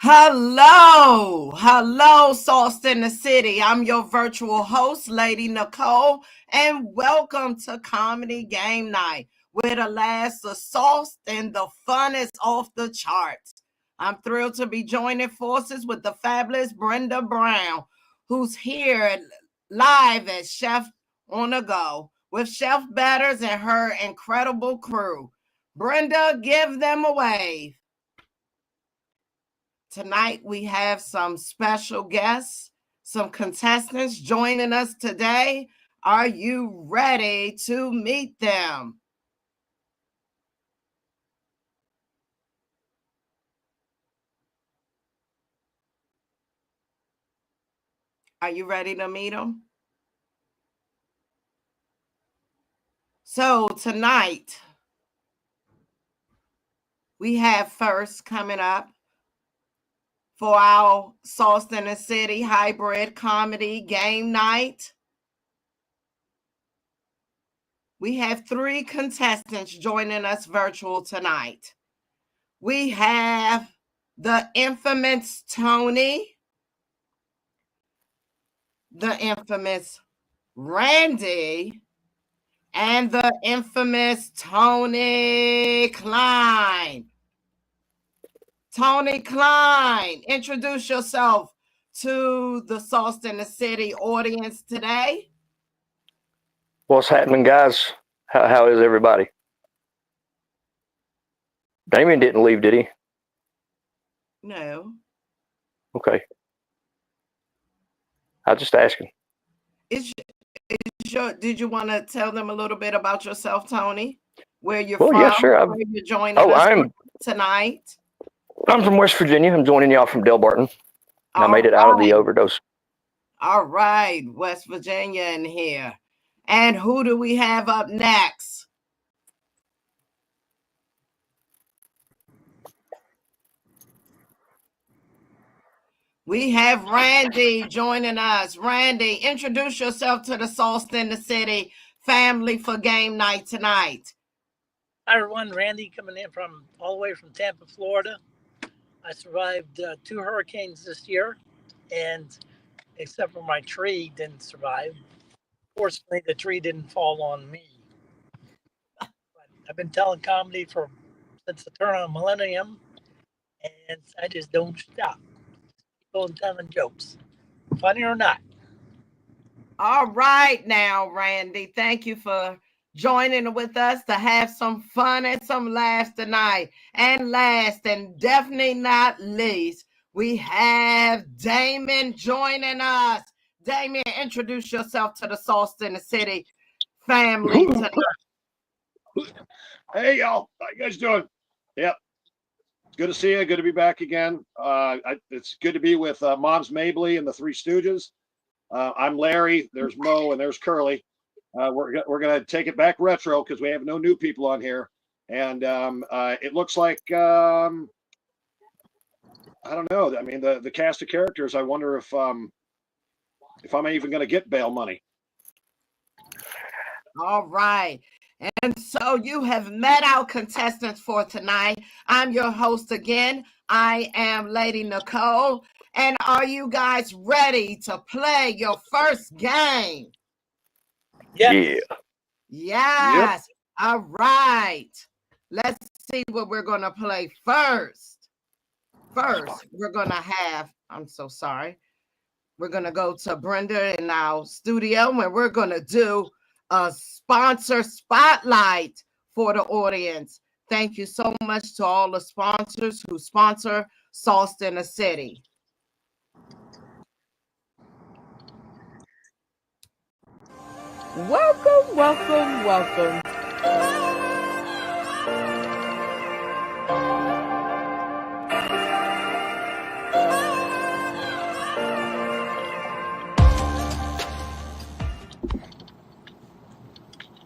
Hello, Sauce in the City. I'm your virtual host, Lady Nicole, and welcome to Comedy Game Night, where the laughs are sauce and the fun is off the charts. I'm thrilled to be joining forces with the fabulous Brenda Brown, who's here live as Chef on the Go with Chef Batters and her incredible crew. Brenda, give them a wave. Tonight, we have some special guests, some contestants joining us today. Are you ready to meet them? Are you ready to meet them? So tonight, we have first coming up for our Sauce in the City hybrid comedy game night. We have 3 contestants joining us virtual tonight. We have the infamous Tony, the infamous Randy, and the infamous Tony Klein. Tony Klein, introduce yourself to the Sauce in the City audience today. What's happening, guys? How is everybody? Damien didn't leave, did he? No. Okay. I was just asking. Did you want to tell them a little bit about yourself, Tony? Where you're Well, from? yeah, sure. Where you're joining us tonight? I'm from West Virginia. I'm joining y'all from Delbarton. I made it out of the overdose. All right, West Virginia in here. And who do we have up next? We have Randy joining us. Randy, introduce yourself to the Sauce in the City family for game night tonight. Hi, everyone. Randy coming in from all the way from Tampa, Florida. I survived 2 hurricanes this year, and except for my tree didn't survive. Fortunately, the tree didn't fall on me. But I've been telling comedy since the turn of the millennium, and I just don't stop. People telling jokes, funny or not. All right now, Randy, thank you for joining with us to have some fun and some laughs tonight. And last and definitely not least, we have Damon joining us. Damon, introduce yourself to the Sauce in the City family tonight. Hey, y'all. How you guys doing? Yep. Good to see you. Good to be back again. It's good to be with Moms Mabley and the Three Stooges. I'm Larry. There's Mo and there's Curly. We're going to take it back retro because we have no new people on here. And it looks like, I don't know. I mean, the cast of characters, I wonder if I'm even going to get bail money. All right. And so you have met our contestants for tonight. I'm your host again. I am Lady Nicole. And are you guys ready to play your first game? Yes. Yes. Yep. All right. Let's see what we're going to play first. First, we're going to have, I'm so sorry. We're going to go to Brenda in our studio and we're going to do a sponsor spotlight for the audience. Thank you so much to all the sponsors who sponsor Sauce in the City. Welcome, welcome, welcome.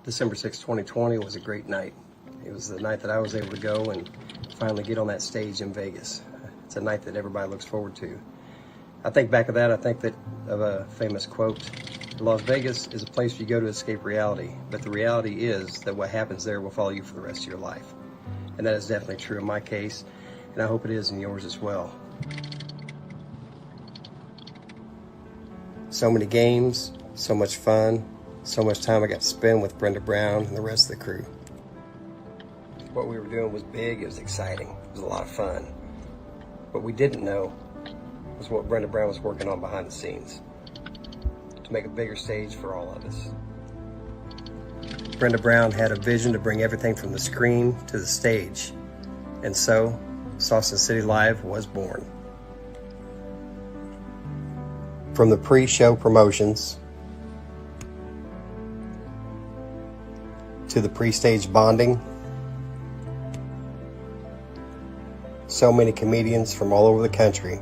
December 6, 2020 was a great night. It was the night that I was able to go and finally get on that stage in Vegas. It's a night that everybody looks forward to. I think back of that, I think that of a famous quote, Las Vegas is a place you go to escape reality, but the reality is that what happens there will follow you for the rest of your life. And that is definitely true in my case, and I hope it is in yours as well. So many games, so much fun, so much time I got to spend with Brenda Brown and the rest of the crew. What we were doing was big, it was exciting, it was a lot of fun. What we didn't know was what Brenda Brown was working on behind the scenes to make a bigger stage for all of us. Brenda Brown had a vision to bring everything from the screen to the stage, and so Sauce and City Live was born. From the pre-show promotions to the pre-stage bonding, so many comedians from all over the country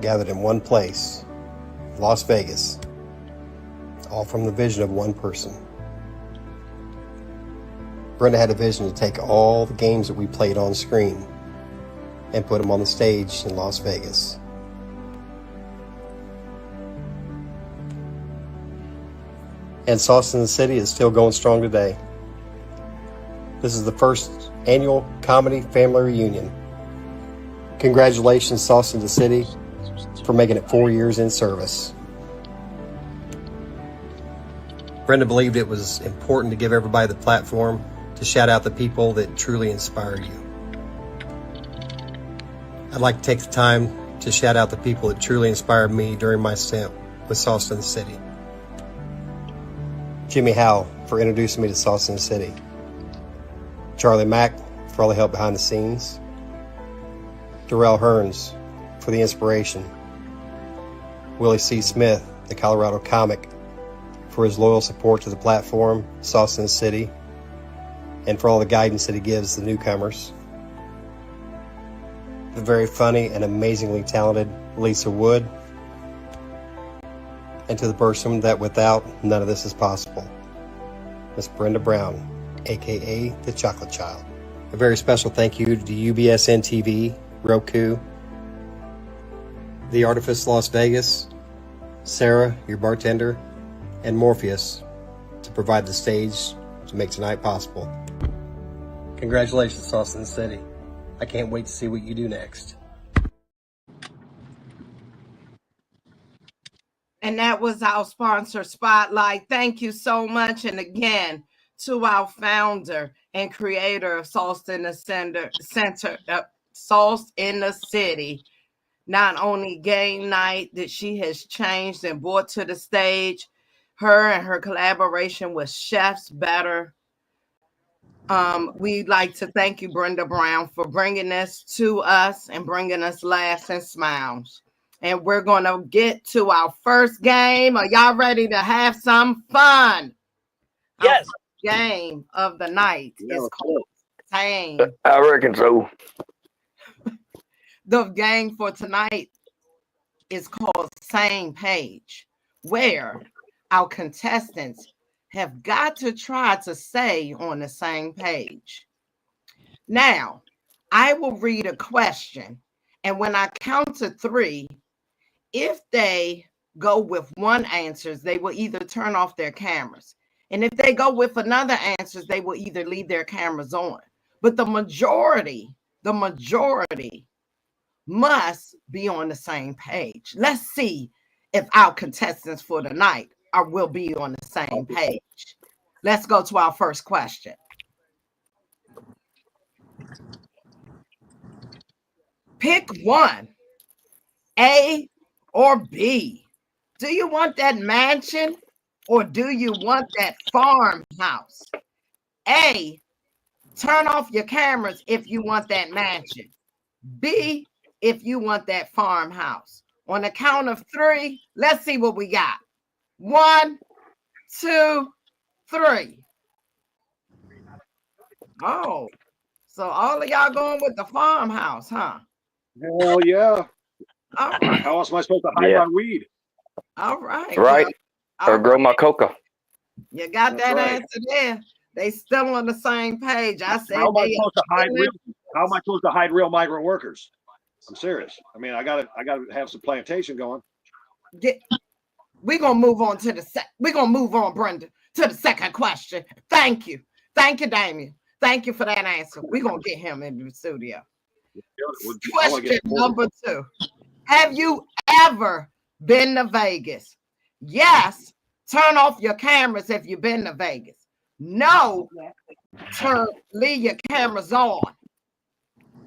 gathered in one place, Las Vegas, all from the vision of one person. Brenda had a vision to take all the games that we played on screen and put them on the stage in Las Vegas. And Sauce in the City is still going strong today. This is the first annual comedy family reunion. Congratulations, Sauce in the City, for making it 4 years in service. Brenda believed it was important to give everybody the platform to shout out the people that truly inspire you. I'd like to take the time to shout out the people that truly inspired me during my stint with Sauce in the City. Jimmy Howell for introducing me to Sauce in the City. Charlie Mack for all the help behind the scenes. Darrell Hearns for the inspiration. Willie C. Smith, the Colorado comic, for his loyal support to the platform, Sauce in the City, and for all the guidance that he gives the newcomers. The very funny and amazingly talented Lisa Wood, and to the person that without none of this is possible, Miss Brenda Brown, aka the Chocolate Child. A very special thank you to UBSN TV, Roku, The Artifice Las Vegas, Sarah, your bartender, and Morpheus to provide the stage to make tonight possible. Congratulations, Sauce in the City. I can't wait to see what you do next. And that was our sponsor spotlight. Thank you so much. And again, to our founder and creator of Sauce in the Sauce in the City. Not only game night that she has changed and brought to the stage, her and her collaboration with Chefs Better. We'd like to thank you, Brenda Brown, for bringing this to us and bringing us laughs and smiles. And we're going to get to our first game. Are y'all ready to have some fun? Yes. Our first game of the night is called Same. I reckon so. The game for tonight is called Same Page, where our contestants have got to try to stay on the same page. Now, I will read a question, and when I count to 3, if they go with one answer, they will either turn off their cameras. And if they go with another answer, they will either leave their cameras on. But the majority must be on the same page. Let's see if our contestants for tonight will be on the same page. Let's go to our first question. Pick one, A or B. Do you want that mansion or do you want that farmhouse? A, turn off your cameras if you want that mansion. B, if you want that farmhouse. On the count of 3, let's see what we got. 1, 2, 3. Oh, so all of y'all going with the farmhouse, huh? Hell yeah. All right. How else am I supposed to hide my weed? All right. Right. Well, Or grow my coca. You got That's that right. answer there. They still on the same page. I said How am I supposed to hide real migrant workers? I'm serious. I mean, I gotta have some plantation going. We're gonna move on to Brenda, to the second question. Thank you, Damien. Thank you for that answer. We're gonna get him in the studio. Question number 2. Have you ever been to Vegas? Yes, turn off your cameras if you've been to Vegas. No, leave your cameras on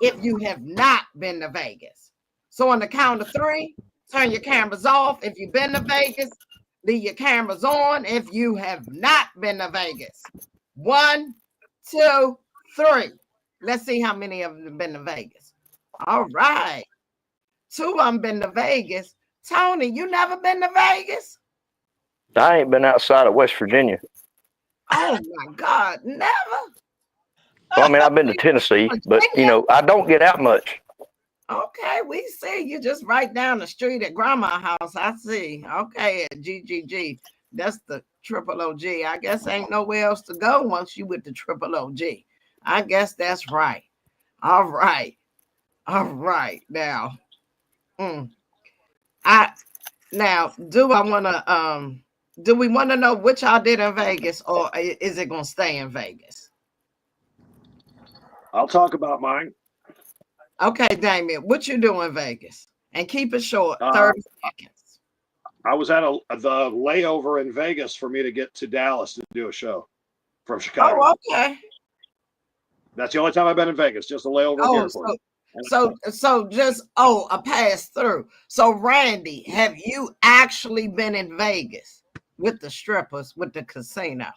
if you have not been to Vegas. So on the count of 3, turn your cameras off if you've been to Vegas. Leave your cameras on if you have not been to Vegas. 1, 2, 3. Let's see how many of them have been to Vegas. All right. 2 of them been to Vegas. Tony, you never been to Vegas? I ain't been outside of West Virginia. Oh my God, never. Well, I mean, I've been to Tennessee, but I don't get out much. Okay, we see you just right down the street at Grandma's house. I see. Okay, at GGG. That's the triple OG. I guess ain't nowhere else to go once you with the triple OG. I guess that's right. All right. Now, do we want to know what y'all did in Vegas, or is it gonna stay in Vegas? I'll talk about mine. Okay, Damien, what you do in Vegas? And keep it short, 30 seconds. I was at the layover in Vegas for me to get to Dallas to do a show from Chicago. Oh, okay. That's the only time I've been in Vegas, just a layover at the airport. So just a pass through. So Randy, have you actually been in Vegas with the strippers, with the casino?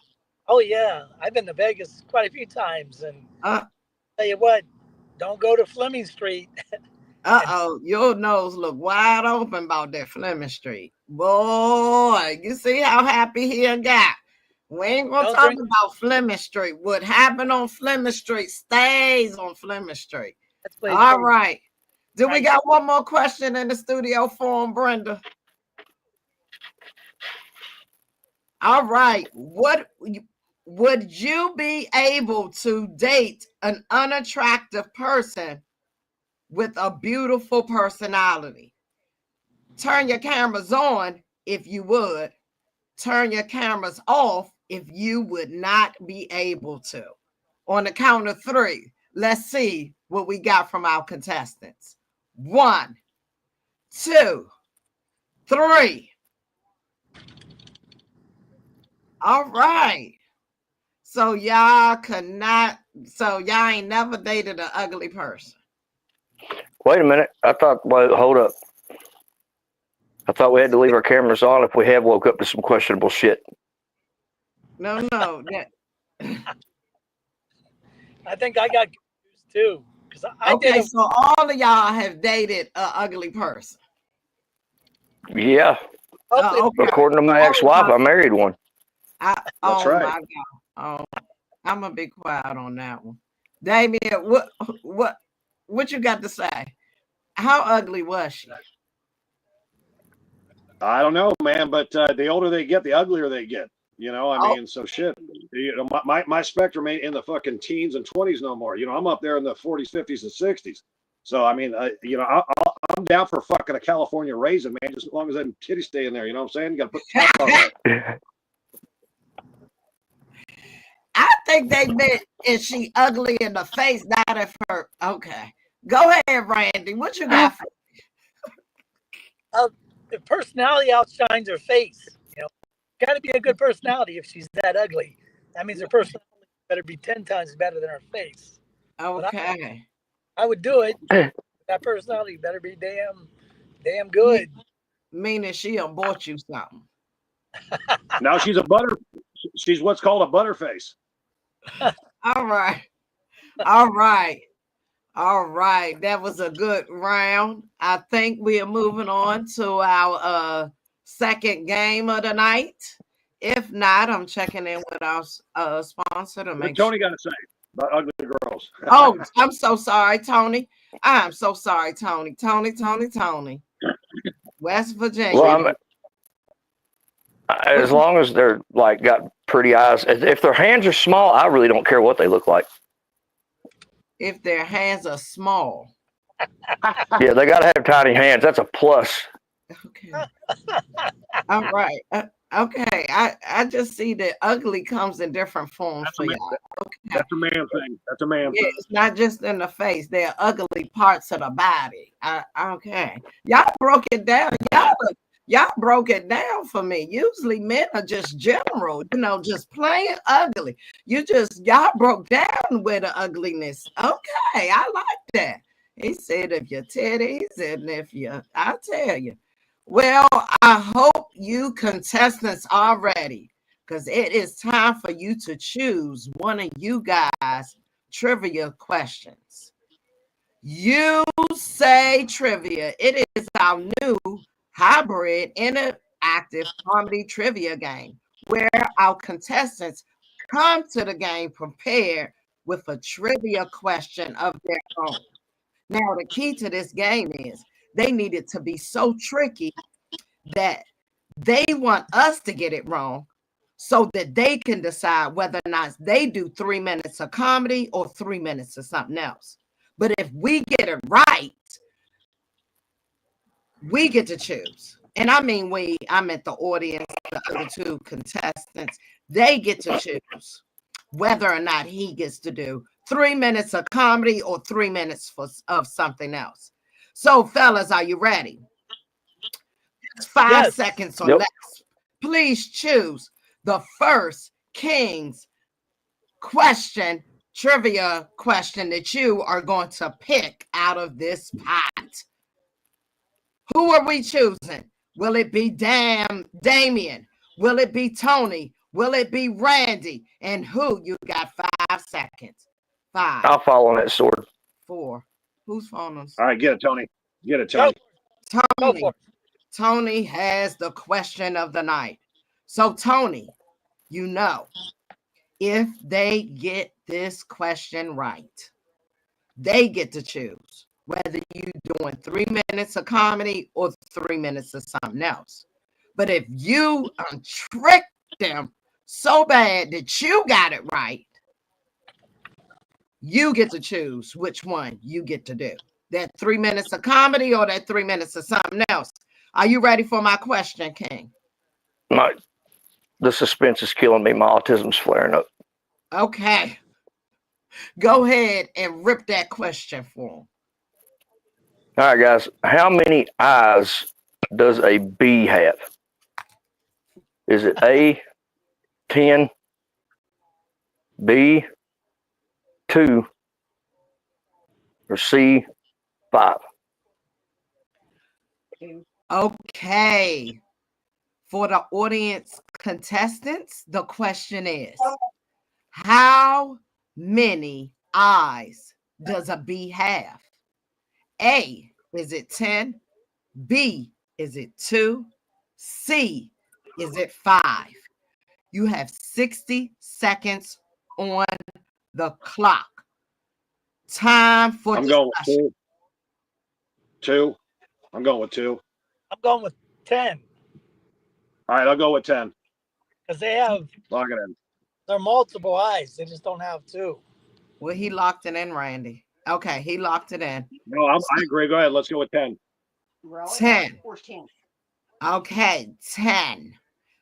Oh yeah, I've been to Vegas quite a few times, and tell you what, don't go to Fleming Street. Your nose look wide open about that Fleming Street. Boy, you see how happy he got. We ain't gonna talk about Fleming Street. What happened on Fleming Street stays on Fleming Street. All right. Do we got one more question in the studio form, Brenda? All right. What would you be able to date an unattractive person with a beautiful personality? Turn your cameras on if you would. Turn your cameras off if you would not be able to. On the count of 3, let's see what we got from our contestants. 1, 2, 3. All right. So y'all ain't never dated an ugly person. Wait a minute. Hold up. I thought we had to leave our cameras on if we have woke up to some questionable shit. No. I think I got confused too. So all of y'all have dated an ugly person. Yeah. Okay. According to my ex-wife, I married one. That's right. My God. I'm gonna be quiet on that one. Damien, what you got to say? How ugly was she? I don't know, man, but the older they get, the uglier they get. I mean, so shit. My spectrum ain't in the fucking teens and 20s no more. I'm up there in the 40s, 50s, and 60s. So I mean, I'm down for fucking a California raisin, man, just as long as that titty stay in there. You know what I'm saying? You got to put the top on it. I think they meant is she ugly in the face, not at her. Okay, go ahead, Randy. What you got? The personality outshines her face. Got to be a good personality if she's that ugly. That means her personality better be 10 times better than her face. Okay. I would do it. That personality better be damn good. Meaning she bought you something. Now she's what's called a butterface. All right. That was a good round. I think we are moving on to our second game of the night. If not, I'm checking in with our sponsor to make Tony got to say about ugly girls. Oh, I'm so sorry, Tony. I'm so sorry, Tony. Tony. West Virginia. Well, as long as they're got pretty eyes. If their hands are small, I really don't care what they look like. If their hands are small. Yeah, they got to have tiny hands. That's a plus. Okay. All right. Okay, I just see that ugly comes in different forms That's a for man. y'all. Okay. That's a man thing. That's a man Yeah, thing. it's not just in the face. They're ugly parts of the body. Okay. Y'all broke it down. Y'all broke it down for me. Usually men are just general, just plain ugly. Y'all broke down with the ugliness. Okay, I like that. He said if your titties and I tell you. Well, I hope you contestants are ready because it is time for you to choose one of you guys trivia questions. You say trivia. It is our new hybrid interactive comedy trivia game where our contestants come to the game prepared with a trivia question of their own. Now, the key to this game is they need it to be so tricky that they want us to get it wrong so that they can decide whether or not they do 3 minutes of comedy or 3 minutes of something else. But if we get it right, we get to choose. And I mean I meant the audience, the other two contestants, they get to choose whether or not he gets to do 3 minutes of comedy or 3 minutes of something else. So, fellas, are you ready? It's 5 seconds or less. Please choose the first King's question, trivia question that you are going to pick out of this pot. Who are we choosing? Will it be Damien? Will it be Tony? Will it be Randy? And who? You got 5 seconds. 5. I'll fall on that sword. 4. Who's following us? All right, get it, Tony. Get it, Tony. Tony. Tony has the question of the night. So, Tony, if they get this question right, they get to choose whether you doing 3 minutes of comedy or 3 minutes of something else. But if you trick them so bad that you got it right, you get to choose which one you get to do. That 3 minutes of comedy or that 3 minutes of something else. Are you ready for my question, King? The suspense is killing me. My autism's flaring up. Okay. Go ahead and rip that question for him. All right, guys. How many eyes does a bee have? Is it A, 10, B, 2, or C, 5? Okay. For the audience contestants, the question is, how many eyes does a bee have? A, is it 10? B, is it 2? C, is it 5? You have 60 seconds on the clock. Time for I'm discussion. going with 2. I'm going with 2. I'm going with 10 All right, I'll go with 10. because they have Lock it in. they're multiple eyes. They just don't have 2. Well, he locked it in, Randy. Okay, he locked it in. No, I agree. Go ahead. Let's go with 10. 10. Okay, 10.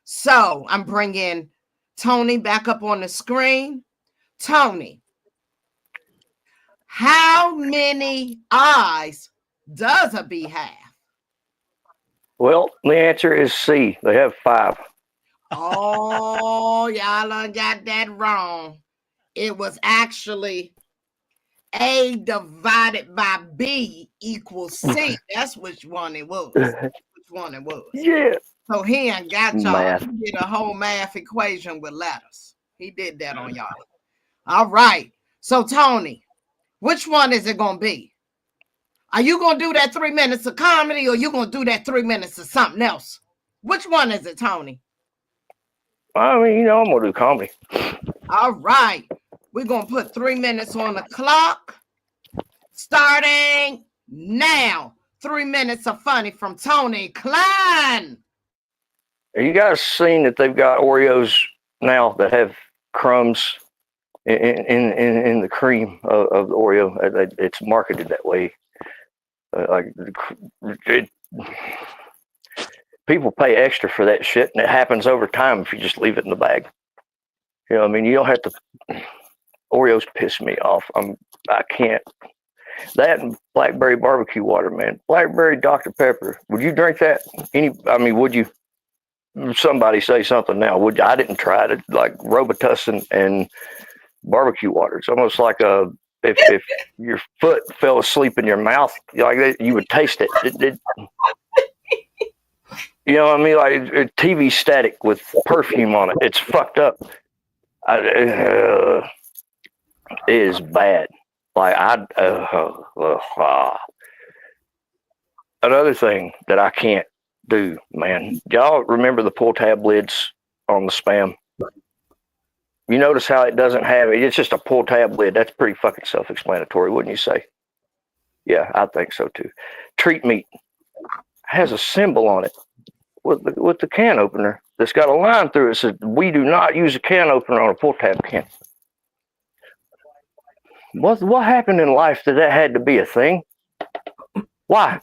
So I'm bringing Tony back up on the screen. Tony, how many eyes does a bee have? Well, the answer is C. They have 5. Oh, y'all done got that wrong. It was actually A divided by B equals C. That's which one it was. Yeah. So he ain't got y'all. Math. He did a whole math equation with letters. He did that on y'all. All right. So, Tony, which one is it going to be? Are you going to do that 3 minutes of comedy or you going to do that 3 minutes of something else? Which one is it, Tony? I mean, I'm going to do comedy. All right. We're going to put 3 minutes on the clock. Starting now. 3 minutes of funny from Tony Klein. Have you guys seen that they've got Oreos now that have crumbs in the cream of the Oreo? It's marketed that way. people pay extra for that shit, and it happens over time if you just leave it in the bag. You know what I mean? You don't have to. Oreos piss me off. I can't. That and blackberry barbecue water, man. Blackberry Dr. Pepper. Would you drink that? Would you? Somebody say something now. Would you? I didn't try it. Like Robitussin and barbecue water. It's almost like if your foot fell asleep in your mouth, like that, you would taste it. You know what I mean? Like TV static with perfume on it. It's fucked up. It is bad. Like another thing that I can't do, man. Y'all remember the pull tab lids on the Spam? You notice how it doesn't have it. It's just a pull tab lid. That's pretty fucking self-explanatory, wouldn't you say? Yeah, I think so too. Treat meat has a symbol on it with the can opener that's got a line through it that says, "We do not use a can opener on a pull tab can." What happened in life that had to be a thing? Why?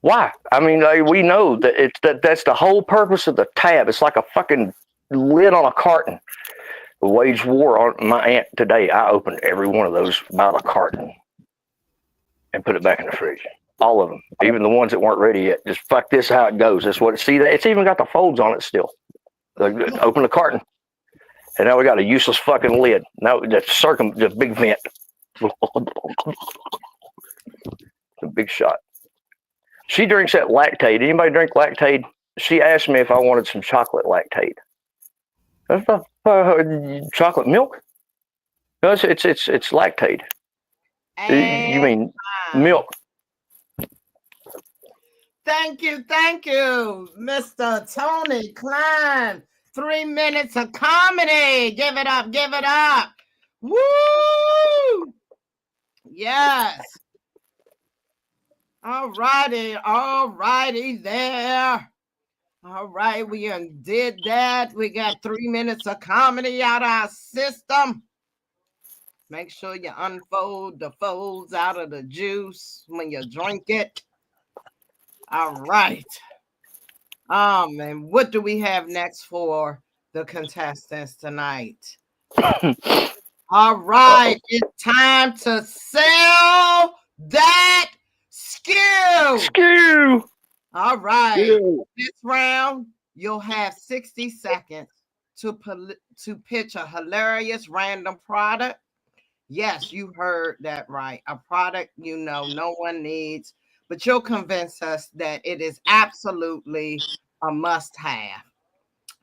Why? I mean, we know that that's the whole purpose of the tab. It's like a fucking lid on a carton. Waged war on my aunt today. I opened every one of those by the carton and put it back in the fridge. All of them, even the ones that weren't ready yet. Just fuck this, how it goes. That's what it. See, it's even got the folds on it still. Open the carton, and now we got a useless fucking lid. Now that's the big vent. The big shot. She drinks that Lactaid. Anybody drink Lactaid? She asked me if I wanted some chocolate Lactaid. That's not chocolate milk. No, it's Lactaid. And you mean milk? Thank you, Mr. Tony Klein. 3 minutes of comedy. Give it up. Woo! Yes. All righty there. All right, we did that. We got 3 minutes of comedy out of our system. Make sure you unfold the folds out of the juice when you drink it. All right. And what do we have next for the contestants tonight? All right, it's time to sell that skew. All right. This round, you'll have 60 seconds to pitch a hilarious random product. Yes, you heard that right. A product no one needs, but you'll convince us that it is absolutely a must-have.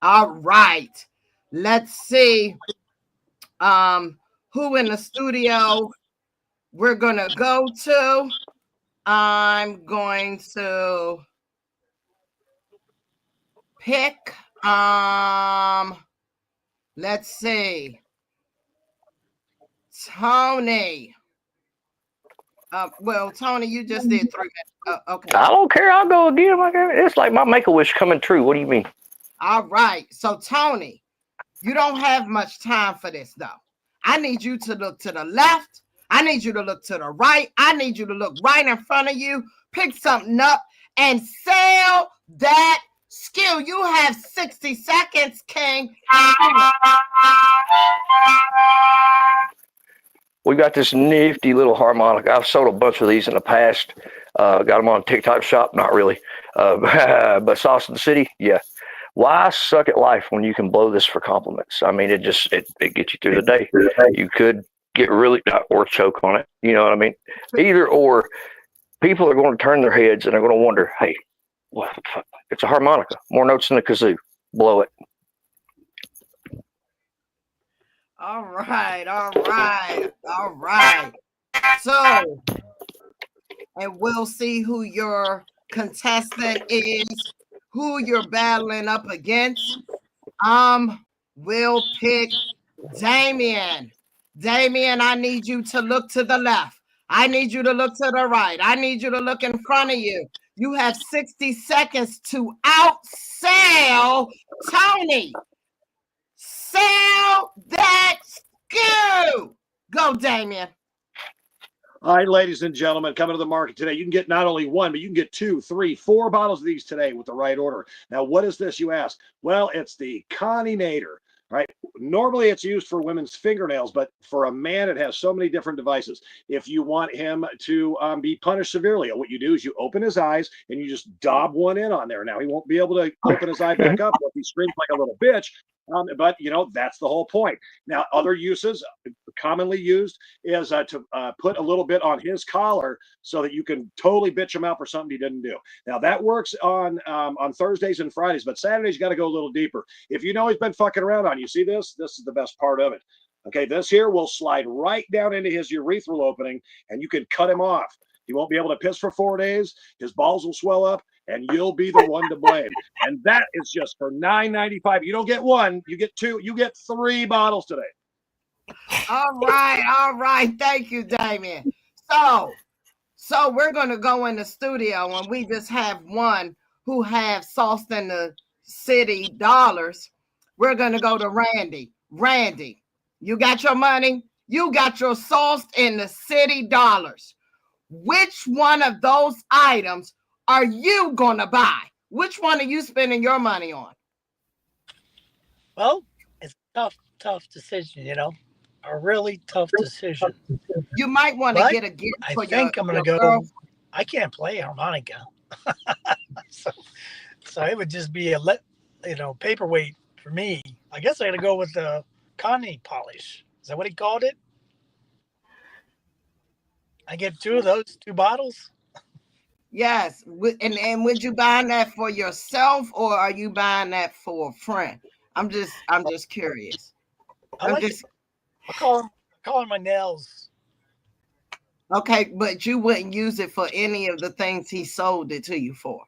All right. Let's see who in the studio we're going to go to. I'm going to pick, let's see, Tony. Well, Tony, you just did 3 minutes. Okay. I don't care. I'll go again. It's like my Make-A-Wish coming true. What do you mean? All right. So, Tony, you don't have much time for this, though. I need you to look to the left. I need you to look to the right. I need you to look right in front of you. Pick something up and sell that skill. You have 60 seconds, King. We got this nifty little harmonica. I've sold a bunch of these in the past. Got them on TikTok shop. Not really. But Sauce in the City, yeah. Why suck at life when you can blow this for compliments? I mean, it gets you through the day. You could get really, or choke on it. You know what I mean? Either or, people are going to turn their heads and they're going to wonder, hey, what the fuck? It's a harmonica. More notes than a kazoo. Blow it. All right. So, and we'll see who your contestant is, who you're battling up against. We'll pick Damien. Damien, I need you to look to the left. I need you to look to the right. I need you to look in front of you. You have 60 seconds to outsell Tony. Sell that skew. Go, Damien. All right, ladies and gentlemen, coming to the market today, you can get not only one, but you can get 2, 3, 4 bottles of these today with the right order. Now, what is this, you ask? Well, it's the Coninator, right? Normally, it's used for women's fingernails, but for a man, it has so many different devices. If you want him to be punished severely, what you do is you open his eyes and you just daub one in on there. Now, he won't be able to open his eye back up if he screams like a little bitch. But that's the whole point. Now, other uses commonly used is to put a little bit on his collar so that you can totally bitch him out for something he didn't do. Now that works on Thursdays and Fridays, but Saturdays you got to go a little deeper. If you know he's been fucking around on you, see this? This is the best part of it. Okay, this here will slide right down into his urethral opening, and you can cut him off. He won't be able to piss for 4 days. His balls will swell up, and you'll be the one to blame. And that is just for $9.95. You don't get one, you get 2, you get 3 bottles today. All right. Thank you, Damien. So we're gonna go in the studio and we just have one who have Sauce in the City dollars. We're gonna go to Randy. Randy, you got your money? You got your Sauce in the City dollars. Which one of those items are you gonna buy? Which one are you spending your money on? Well, it's a tough decision, a really tough decision. You might want to get a gift I for think I'm going to go. girl. I can't play harmonica. so it would just be a paperweight for me. I guess I got to go with the Connie polish. Is that what he called it? I get 2 of those, 2 bottles. Yes, and would you buying that for yourself or are you buying that for a friend? I'm just curious. I call them my nails. Okay, but you wouldn't use it for any of the things he sold it to you for.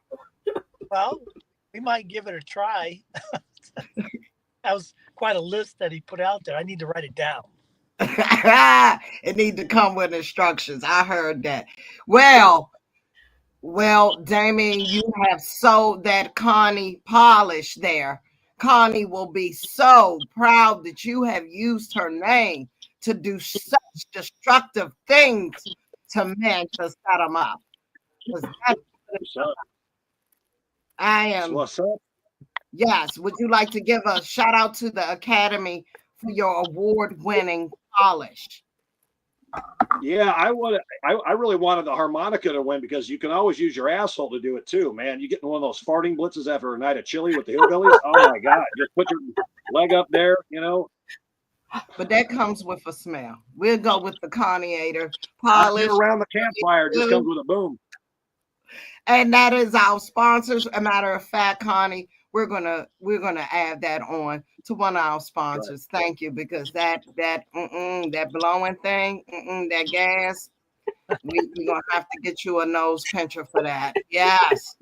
Well, we might give it a try. That was quite a list that he put out there. I need to write it down. It need to come with instructions. I heard that. Well, Damien, you have sold that Connie polish there. Connie will be so proud that you have used her name to do such destructive things to men to set them up. I am. What's up? Yes. Would you like to give a shout out to the Academy for your award-winning polish? Yeah, I really wanted the harmonica to win because you can always use your asshole to do it too, man. You get in one of those farting blitzes after a night of chili with the hillbillies. Oh my God. Just put your leg up there, But that comes with a smell. We'll go with the Conniator polish. Around the campfire just comes with a boom. And that is our sponsors. A matter of fact, Connie, we're gonna add that on to one of our sponsors. Right. Thank you, because that blowing thing, that gas, we're gonna have to get you a nose pincher for that. Yes.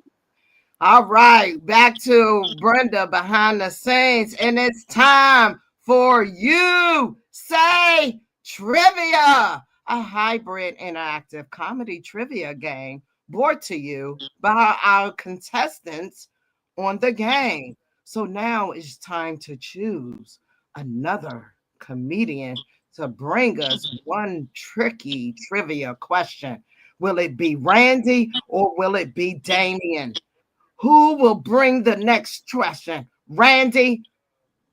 All right, back to Brenda behind the scenes, and it's time for You Say Trivia, a hybrid interactive comedy trivia game brought to you by our contestants on the game. So now it's time to choose another comedian to bring us one tricky trivia question. Will it be Randy or will it be Damien? Who will bring the next question, Randy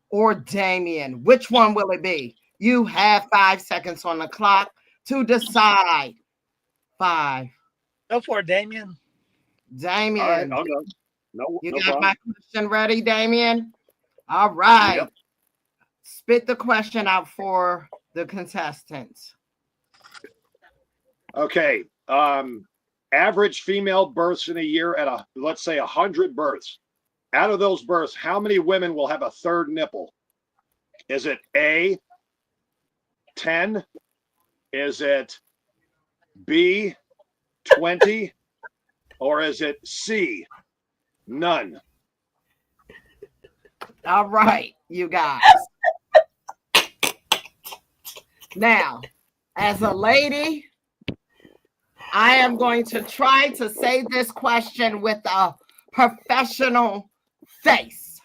or Damien? Which one will it be? You have 5 seconds on the clock to decide. 5. Go for it, Damien. Damien. All right, I'll go. No, you no got problem. my question ready, Damien? All right. Yep. Spit the question out for the contestants. Okay. Average female births in a year at let's say 100 births. Out of those births, how many women will have a third nipple? Is it A, 10? Is it B, 20? Or is it C, none? All right, you guys. Now, as a lady, I am going to try to say this question with a professional face.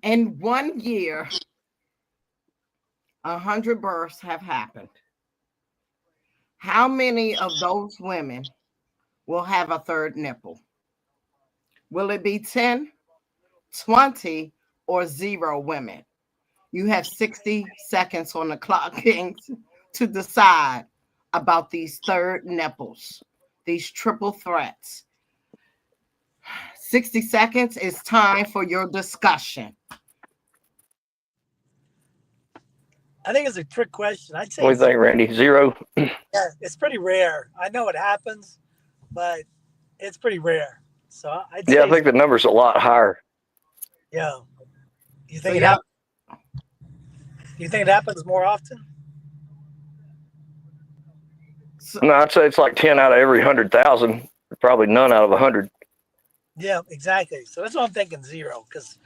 In 1 year, 100 births have happened. How many of those women will have a third nipple? Will it be 10, 20, or 0 women? You have 60 seconds on the clock, Kings, to decide about these third nipples, these triple threats. 60 seconds is time for your discussion. I think it's a trick question. I'd say What do you think, Randy? 0? yeah, it's pretty rare. I know it happens, but it's pretty rare. So I'd Yeah, say, I think the number's a lot higher. yeah. You So think it yeah, happens? You think it happens more often? No, I'd say it's like 10 out of every 100,000. Probably none out of 100. Yeah, exactly. So that's what I'm thinking 0, because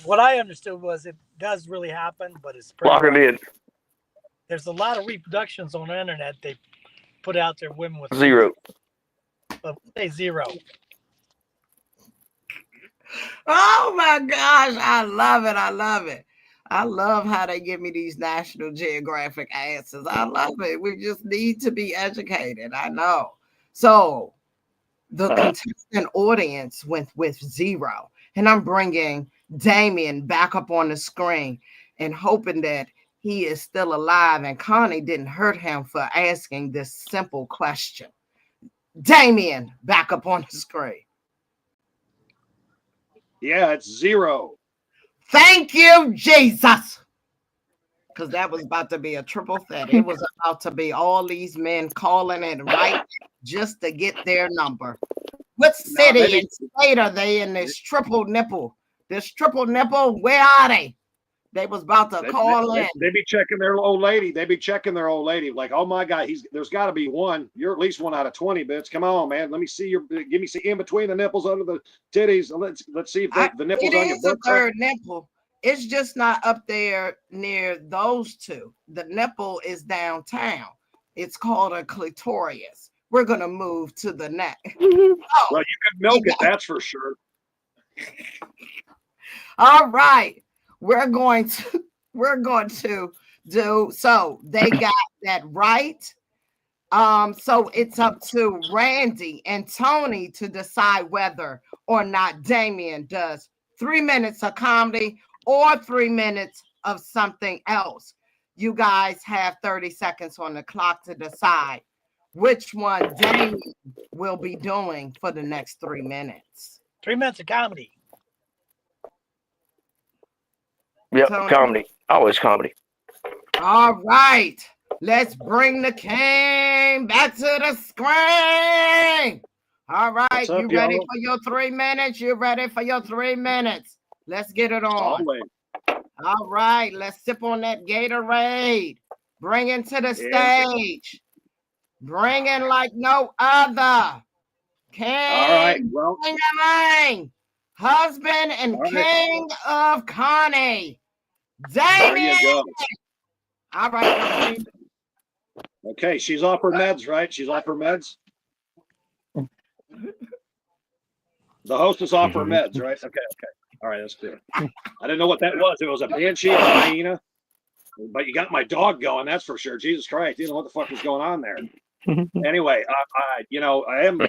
what I understood was it does really happen, but it's pretty Lock it rare. in. There's a lot of reproductions on the internet they put out there, women with 0. but say 0. oh my gosh, I love it. I love it. I love how they give me these National Geographic answers. I love it. We just need to be educated. I know. So the contestant audience went with 0. And I'm bringing Damien back up on the screen and hoping that he is still alive and Connie didn't hurt him for asking this simple question. Damien, back up on the screen. Yeah, it's 0. Thank you, Jesus. Because that was about to be a triple threat. It was about to be all these men calling it right just to get their number. What city and state are they in this triple nipple? This triple nipple, where are they? They was about to call in. They be checking their old lady. They be checking their old lady. Like, oh my God, there's got to be one. You're at least 1 out of 20, bitch. Come on, man. Let me see give me in between the nipples, under the titties. Let's see if the nipples on your It is a butt. third nipple. It's just not up there near those two. The nipple is downtown. It's called a clitoris. We're gonna move to the neck. Well, you can milk it, that's for sure. All right. We're going to do so. They got that right. So it's up to Randy and Tony to decide whether or not Damien does 3 minutes of comedy or 3 minutes of something else. You guys have 30 seconds on the clock to decide which one Damien will be doing for the next 3 minutes. 3 minutes of comedy. Yep, Tony? comedy. Always comedy. All right. Let's bring the king back to the screen. All right. Up, You ready y'all? for your 3 minutes? You ready for your 3 minutes? Let's get it on. Always. All right. Let's sip on that Gatorade. Bring it to the Yeah. stage. Bring in like no other. King. All right. Well, King, husband and all right. king of Connie. There Damien. you go. All right. Okay, she's off her meds, right? She's off her meds. The hostess off her meds, right? Okay. All right, that's clear. I didn't know what that was. It was a banshee, a hyena. But you got my dog going, that's for sure. Jesus Christ, you know what the fuck was going on there. Anyway, I am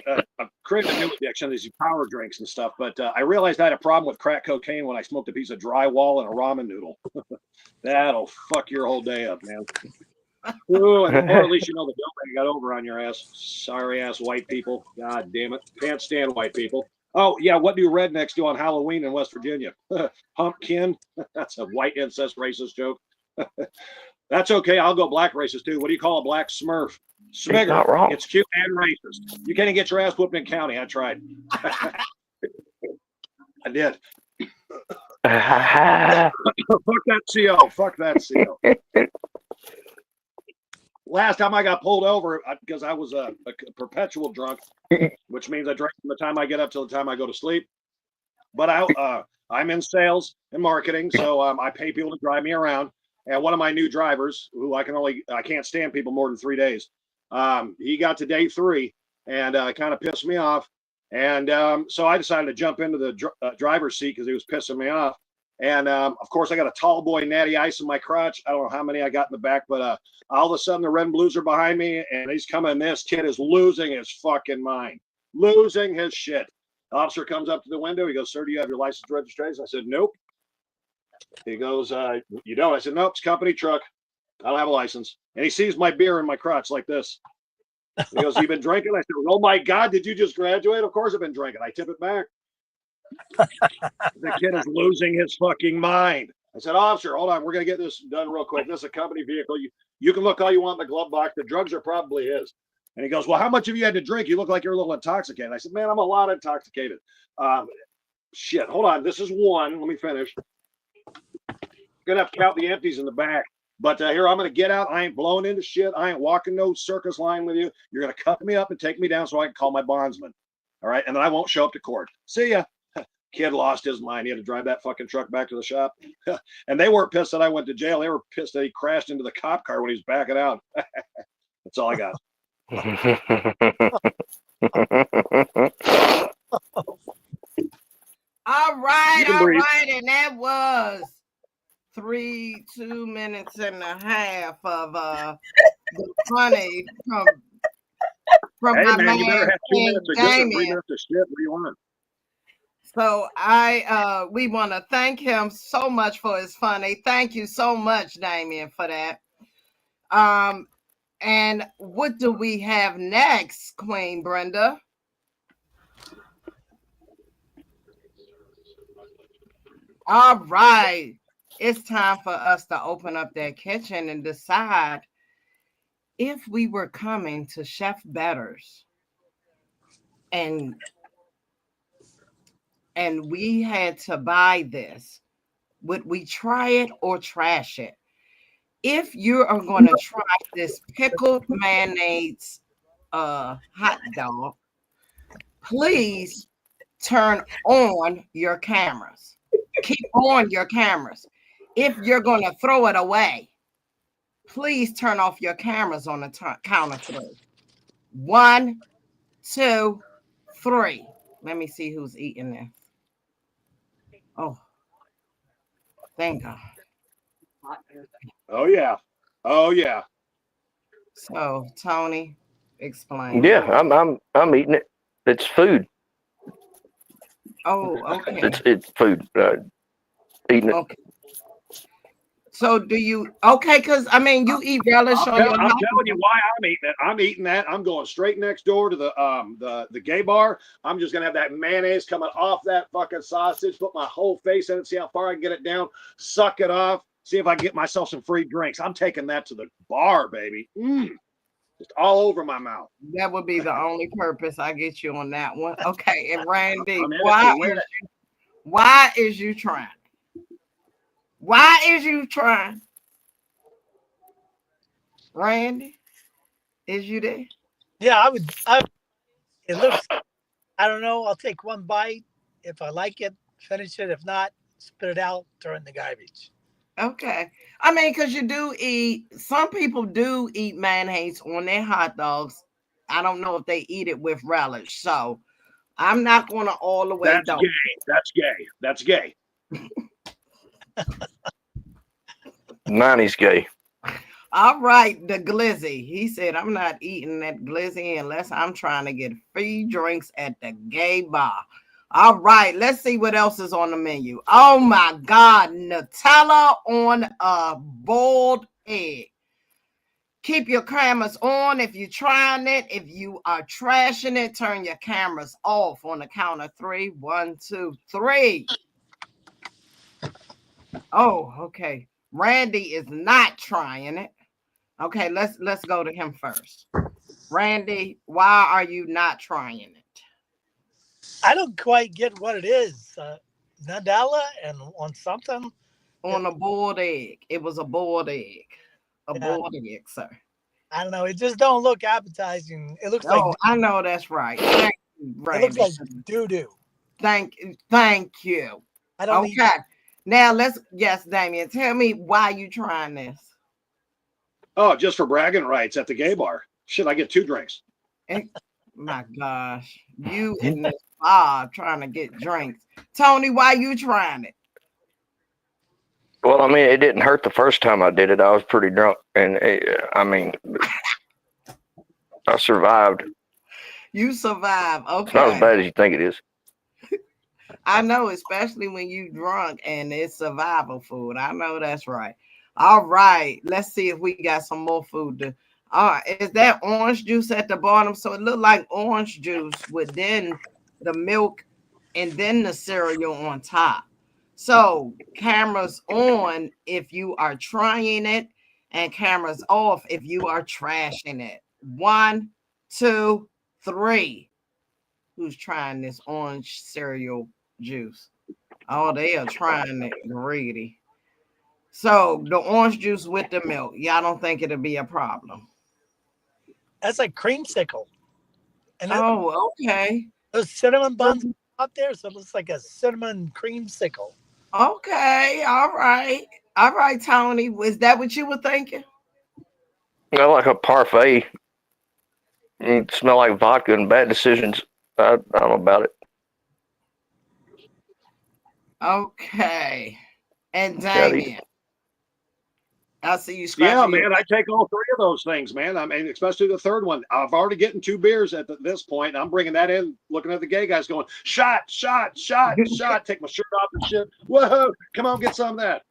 creating a new addiction, these power drinks and stuff. But I realized I had a problem with crack cocaine when I smoked a piece of drywall and a ramen noodle. That'll fuck your whole day up, man. Ooh, or at least you know the dope got over on your ass. Sorry ass white people. God damn it. Can't stand white people. Oh, yeah. What do rednecks do on Halloween in West Virginia? Pumpkin. That's a white incest racist joke. That's okay. I'll go black racist too. What do you call a black smurf? Smigger. Not wrong. It's cute and racist. You can't get your ass whooped in county. I tried. I did. Fuck that CO. Fuck that CO. Last time I got pulled over because I was a perpetual drunk, which means I drink from the time I get up till the time I go to sleep. But I'm in sales and marketing, so I pay people to drive me around. And one of my new drivers, who I can't stand people more than 3 days, he got to day 3 and kind of pissed me off. And so I decided to jump into the driver's seat because he was pissing me off. And of course, I got a tall boy natty ice in my crotch. I don't know how many I got in the back, but all of a sudden the red and blues are behind me, and he's coming. This kid is losing his fucking mind, losing his shit. The officer comes up to the window. He goes, "Sir, do you have your license and registration?" I said, "Nope." He goes, "You don't?" I said, "Nope, it's company truck. I don't have a license." And he sees my beer in my crotch like this. He goes, "You been drinking?" I said, "Oh my God, did you just graduate?" "Of course I've been drinking." I tip it back. The kid is losing his fucking mind. I said, "Officer, hold on. We're going to get this done real quick. This is a company vehicle. You can look all you want in the glove box. The drugs are probably his." And he goes, "Well, how much have you had to drink? You look like you're a little intoxicated." I said, "Man, I'm a lot intoxicated." Shit, hold on. This is one. Let me finish. Going to have to count the empties in the back. But here, I'm going to get out. I ain't blowing into shit. I ain't walking no circus line with you. You're going to cuff me up and take me down so I can call my bondsman. All right. And then I won't show up to court. See ya. Kid lost his mind. He had to drive that fucking truck back to the shop. And they weren't pissed that I went to jail. They were pissed that he crashed into the cop car when he was backing out. That's all I got. All right. And that was 2 minutes and a half of the funny from Hey, my man, you better man have 2 King minutes of good and 3 Damien. minutes of shit. What do you want? So we want to thank him so much for his funny. Thank you so much, Damien, for that. And what do we have next, Queen Brenda? All right. It's time for us to open up that kitchen and decide if we were coming to Chef Better's and we had to buy this, would we try it or trash it? If you are going to try this pickled mayonnaise hot dog, please turn on your cameras. Keep on your cameras. If you're going to throw it away, please turn off your cameras on the count of 3. 1, 2, 3. Let me see who's eating this. Oh, thank God. Oh, yeah. Oh, yeah. So, Tony, explain. Yeah, I'm eating it. It's food. Oh, okay. It's food. Eating it. Okay. So do you? Okay, because I mean, you eat relish on your. I'm telling you why I'm eating it. I'm eating that. I'm going straight next door to the gay bar. I'm just gonna have that mayonnaise coming off that fucking sausage. Put my whole face in it. See how far I can get it down. Suck it off. See if I can get myself some free drinks. I'm taking that to the bar, baby. Just all over my mouth. That would be the only purpose I get you on that one. Okay, and Randy, why is you trying? Why is you trying? Randy, is you there? Yeah, I would. It looks. I don't know. I'll take one bite. If I like it, finish it. If not, spit it out. Throw it in the garbage. Okay. I mean, because you do eat. Some people do eat mayonnaise on their hot dogs. I don't know if they eat it with relish. So I'm not going to all the way. That's gay. That's gay. That's gay. 90s gay. All right, the glizzy. He said, I'm not eating that glizzy unless I'm trying to get free drinks at the gay bar. All right, let's see what else is on the menu. Oh my God, Nutella on a boiled egg. Keep your cameras on if you're trying it. If you are trashing it, turn your cameras off on the count of 3. 1, 2, 3. Oh, okay. Randy is not trying it. Okay, let's go to him first. Randy, why are you not trying it? I don't quite get what it is. Nadella and on something. On a boiled egg. It was a boiled egg. Boiled egg, sir. I don't know. It just don't look appetizing. It looks like. Oh, I know that's right. Thank you, Randy. It looks like doo-doo. Thank you. I don't okay. Now yes, Damien, tell me why you trying this. Oh, just for bragging rights at the gay bar. Shit, I get 2 drinks. My gosh, you in this bar trying to get drinks. Tony, why you trying it? Well, I mean, it didn't hurt the first time I did it. I was pretty drunk, and I survived. You survive. It's not as Okay. bad as you think it is. I know, especially when you drunk and it's survival food. I know that's right. All right. Let's see if we got some more food to. All right. Is that orange juice at the bottom? So it looked like orange juice within the milk and then the cereal on top. So cameras on if you are trying it, and cameras off if you are trashing it. 1, 2, 3. Who's trying this orange cereal juice? Oh, they are trying it greedy. So the orange juice with the milk. Y'all don't think it'll be a problem? That's like creamsicle. And Oh, okay. those cinnamon buns up there, so it looks like a cinnamon creamsicle. Okay. All right. All right, Tony. Was that what you were thinking? I like a parfait. It smell like vodka and bad decisions. I don't know about it. Okay. And Yeah, Damien, I see you scratching. Yeah, man, I take all three of those things, man. I mean, especially the third one. I've already getting 2 beers at this point. I'm bringing that in, looking at the gay guys going, shot, shot, shot, shot. Take my shirt off and shit. Whoa, come on, get some of that.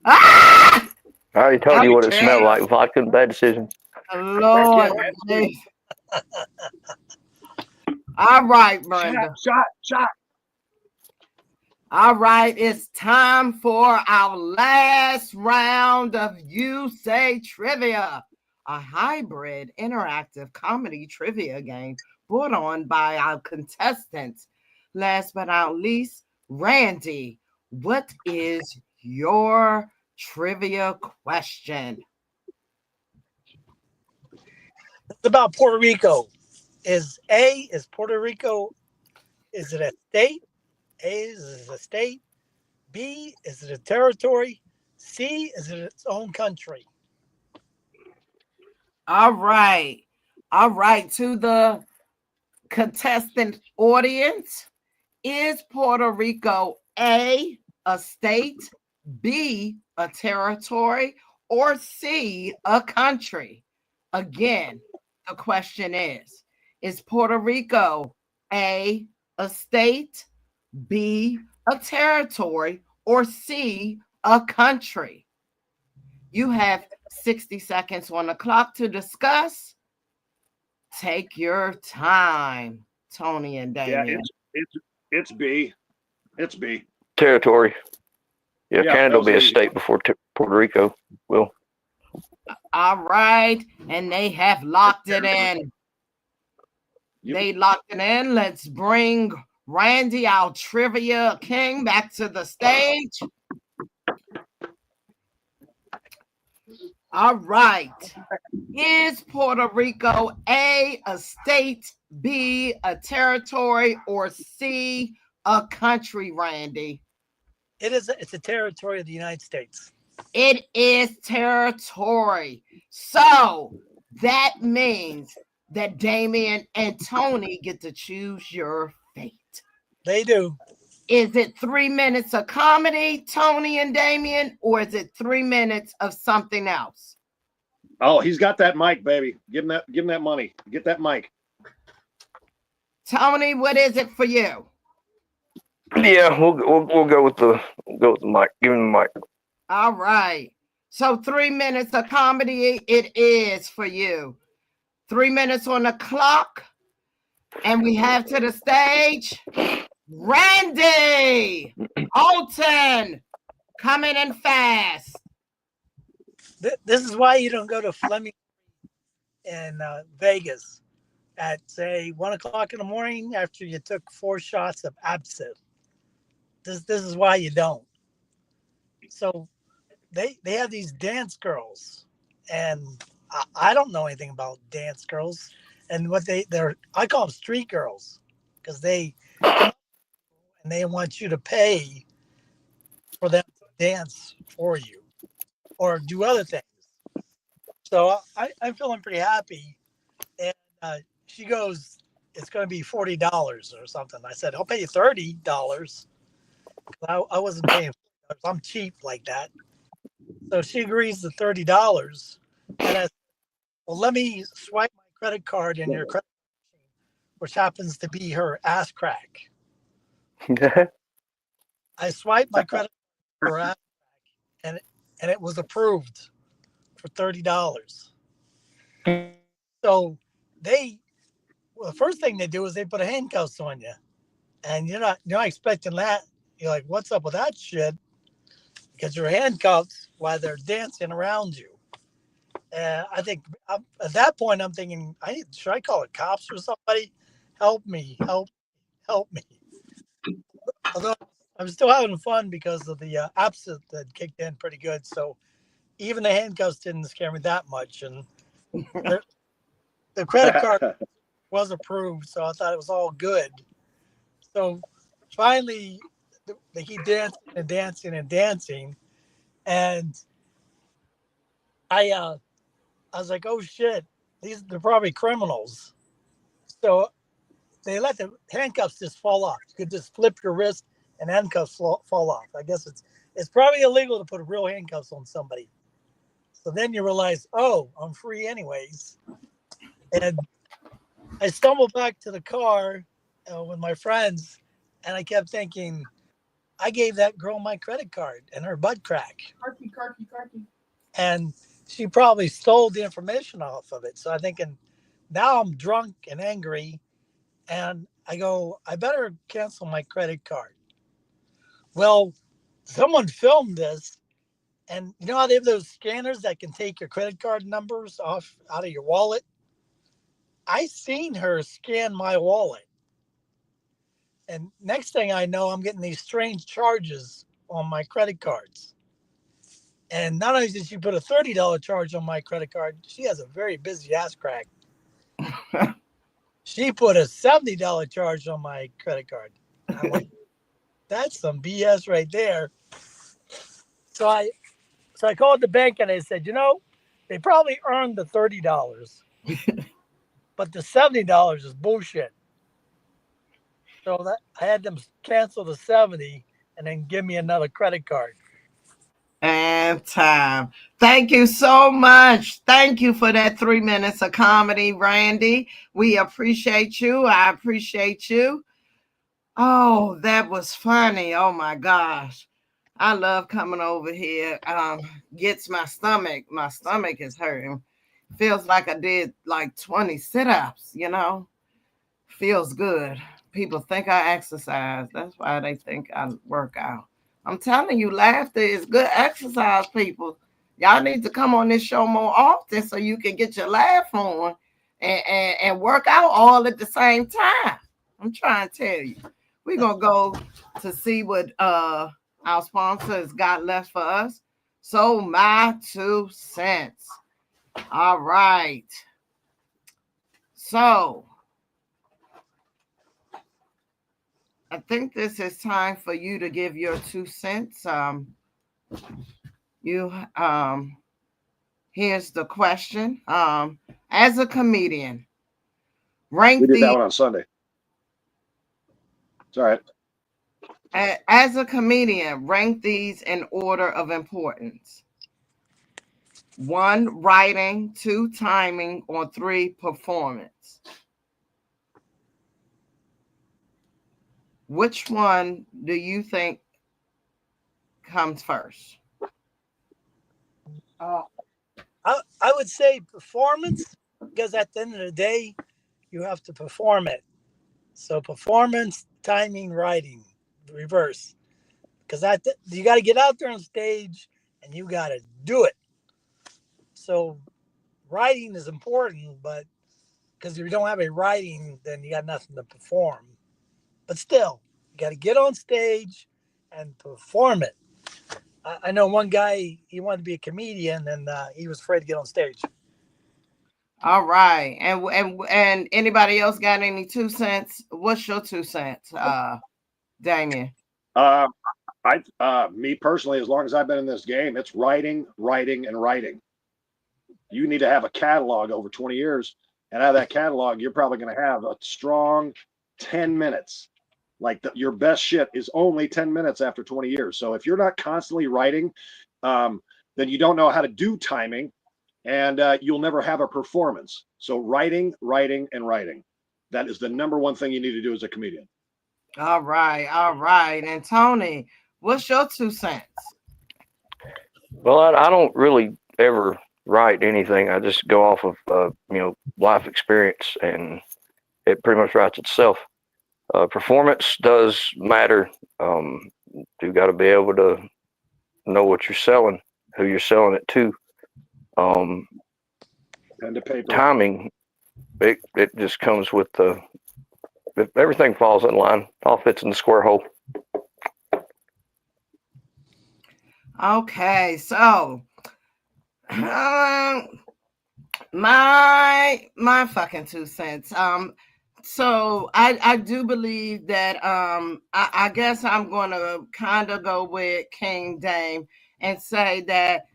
Ah! I already told you what it smelled like. Vodka and bad decisions. Lord. Yeah, All right, Brenda. Shot. All right, it's time for our last round of You Say Trivia, a hybrid interactive comedy trivia game brought on by our contestants. Last but not least, Randy, what is your trivia question? It's about Puerto Rico. Is Puerto Rico, is it a state? A, is it a state? B, is it a territory? C, is it its own country? All right. All right. To the contestant audience, is Puerto Rico A, a state, B, a territory, or C, a country? Again, the question is Puerto Rico A, a state, B, a territory, or C, a country? You have 60 seconds on the clock to discuss. Take your time, Tony and Damien. Yeah, it's B. It's B. Territory. Yeah, Canada will be a easy. state before Puerto Rico will. All right, and they have locked it in. They locked it in. Let's bring Randy, our trivia king, back to the stage. All right. Is Puerto Rico A, a state, B, a territory, or C, a country, Randy? It's a territory of the United States. It is territory. So that means that Damien and Tony get to choose your fate. They do. Is it 3 minutes of comedy, Tony and Damien, or is it 3 minutes of something else? Oh, he's got that mic, baby. Give him that money. Get that mic. Tony, what is it for you? Yeah, we'll go with the mic. Give him the mic. All right. So 3 minutes of comedy it is for you. 3 minutes on the clock. And we have to the stage Randy Alton coming in fast. This is why you don't go to Fleming in Vegas at, say, 1 o'clock in the morning after you took 4 shots of absinthe. This is why you don't. So they have these dance girls, and I don't know anything about dance girls, and what I call them street girls, because they want you to pay for them to dance for you or do other things. So I'm feeling pretty happy, and she goes, it's going to be $40 or something. I said, I'll pay you $30. I wasn't paying I'm cheap like that. So she agrees to $30. And I said, well, let me swipe my credit card in your credit machine, which happens to be her ass crack. I swiped my credit card for her ass crack, and it was approved for $30. So the first thing they do is they put a handcuffs on you, and you're not expecting that. You're like, what's up with that shit? Because you're handcuffed while they're dancing around you. And I think at that point, I'm thinking, should I call it cops or somebody? Help me, help me. Although I'm still having fun because of the absinthe that kicked in pretty good. So even the handcuffs didn't scare me that much. And the credit card was approved, so I thought it was all good. So finally, they keep dancing and dancing and dancing, and I was like, oh shit, they're probably criminals. So they let the handcuffs just fall off. You could just flip your wrist and handcuffs fall off. I guess it's probably illegal to put real handcuffs on somebody. So then you realize, oh, I'm free anyways. And I stumbled back to the car with my friends, and I kept thinking, I gave that girl my credit card and her butt crack. Carky. And she probably stole the information off of it. So I'm thinking, now I'm drunk and angry, and I go, I better cancel my credit card. Well, someone filmed this, and you know how they have those scanners that can take your credit card numbers off out of your wallet? I seen her scan my wallet. And next thing I know, I'm getting these strange charges on my credit cards. And not only did she put a $30 charge on my credit card, she has a very busy ass crack. She put a $70 charge on my credit card. I'm like, that's some BS right there. So I called the bank and I said, they probably earned the $30, but the $70 is bullshit. So that I had them cancel the 70 and then give me another credit card. And time. Thank you so much. Thank you for that 3 minutes of comedy, Randy. We appreciate you. I appreciate you. Oh, that was funny. Oh my gosh. I love coming over here. Gets my stomach. My stomach is hurting. Feels like I did like 20 sit-ups, Feels good. People think I exercise. That's why they think I work out. I'm telling you, laughter is good exercise, people. Y'all need to come on this show more often so you can get your laugh on and work out all at the same time. I'm trying to tell you. We're going to go to see what our sponsors got left for us. So my 2 cents. All right. So I think this is time for you to give your 2 cents. Here's the question. As a comedian, rank We did that the one on Sunday. It's all right. as a comedian, rank these in order of importance. 1, writing, 2, timing, or 3, performance. Which one do you think comes first? I would say performance, because at the end of the day, you have to perform it. So performance, timing, writing, reverse. Because you got to get out there on stage and you got to do it. So writing is important, but because if you don't have a writing, then you got nothing to perform. But still, you got to get on stage and perform it. I know one guy, he wanted to be a comedian and he was afraid to get on stage. All right. And anybody else got any 2 cents? What's your 2 cents, Damien? Me personally, as long as I've been in this game, it's writing, and writing. You need to have a catalog over 20 years, and out of that catalog, you're probably going to have a strong 10 minutes Like your best shit is only 10 minutes after 20 years. So if you're not constantly writing, then you don't know how to do timing, and you'll never have a performance. So writing, writing, and writing. That is the number one thing you need to do as a comedian. All right, all right. And Tony, what's your 2 cents? Well, I don't really ever write anything. I just go off of life experience, and it pretty much writes itself. Performance does matter. You got to be able to know what you're selling, who you're selling it to. Pen to paper. Timing, it just comes with everything falls in line, all fits in the square hole. Okay, so my fucking 2 cents. So I do believe that I guess I'm gonna kind of go with King Dame and say that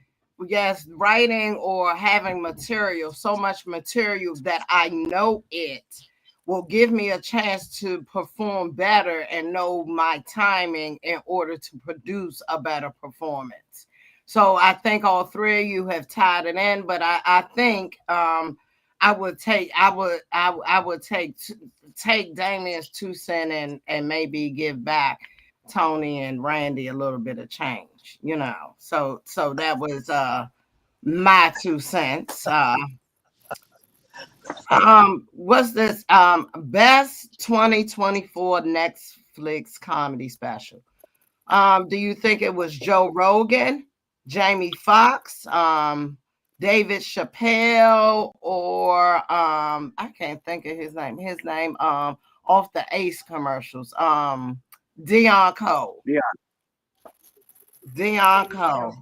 yes, writing or having material, so much material that I know it will give me a chance to perform better and know my timing in order to produce a better performance. So I think all 3 of you have tied it in, but I think I would take Damien's 2 cents and maybe give back Tony and Randy a little bit of change, you know. So that was my 2 cents. What's this? Best 2024 Netflix comedy special. Do you think it was Joe Rogan, Jamie Foxx, David Chappelle, or I can't think of his name. His name off the Ace commercials. Dion Cole. Dion Cole.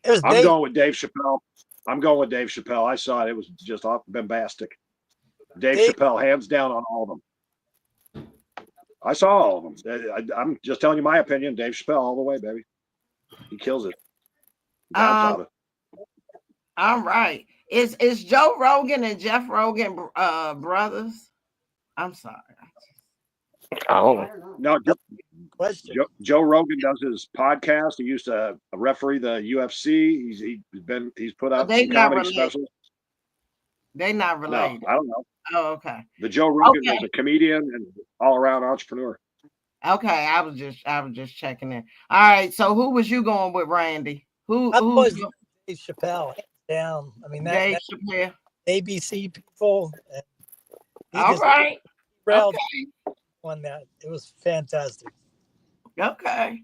I'm going with Dave Chappelle. I saw it. It was just bombastic. Dave Chappelle, hands down on all of them. I saw all of them. I'm just telling you my opinion. Dave Chappelle all the way, baby. He kills it. All right. Is Joe Rogan and Jeff Rogan brothers? I'm sorry. I don't know. No, Joe Rogan does his podcast. He used to referee the UFC. He's put out some comedy specials. They're not related. No, I don't know. Oh, okay. The Joe Rogan is a comedian and all-around entrepreneur. Okay, I was just checking in. All right, so who was you going with, Randy? Who was Dave Chappelle, hands down. I mean, Dave Chappelle, ABC people. All right. Okay. On that, it was fantastic. Okay.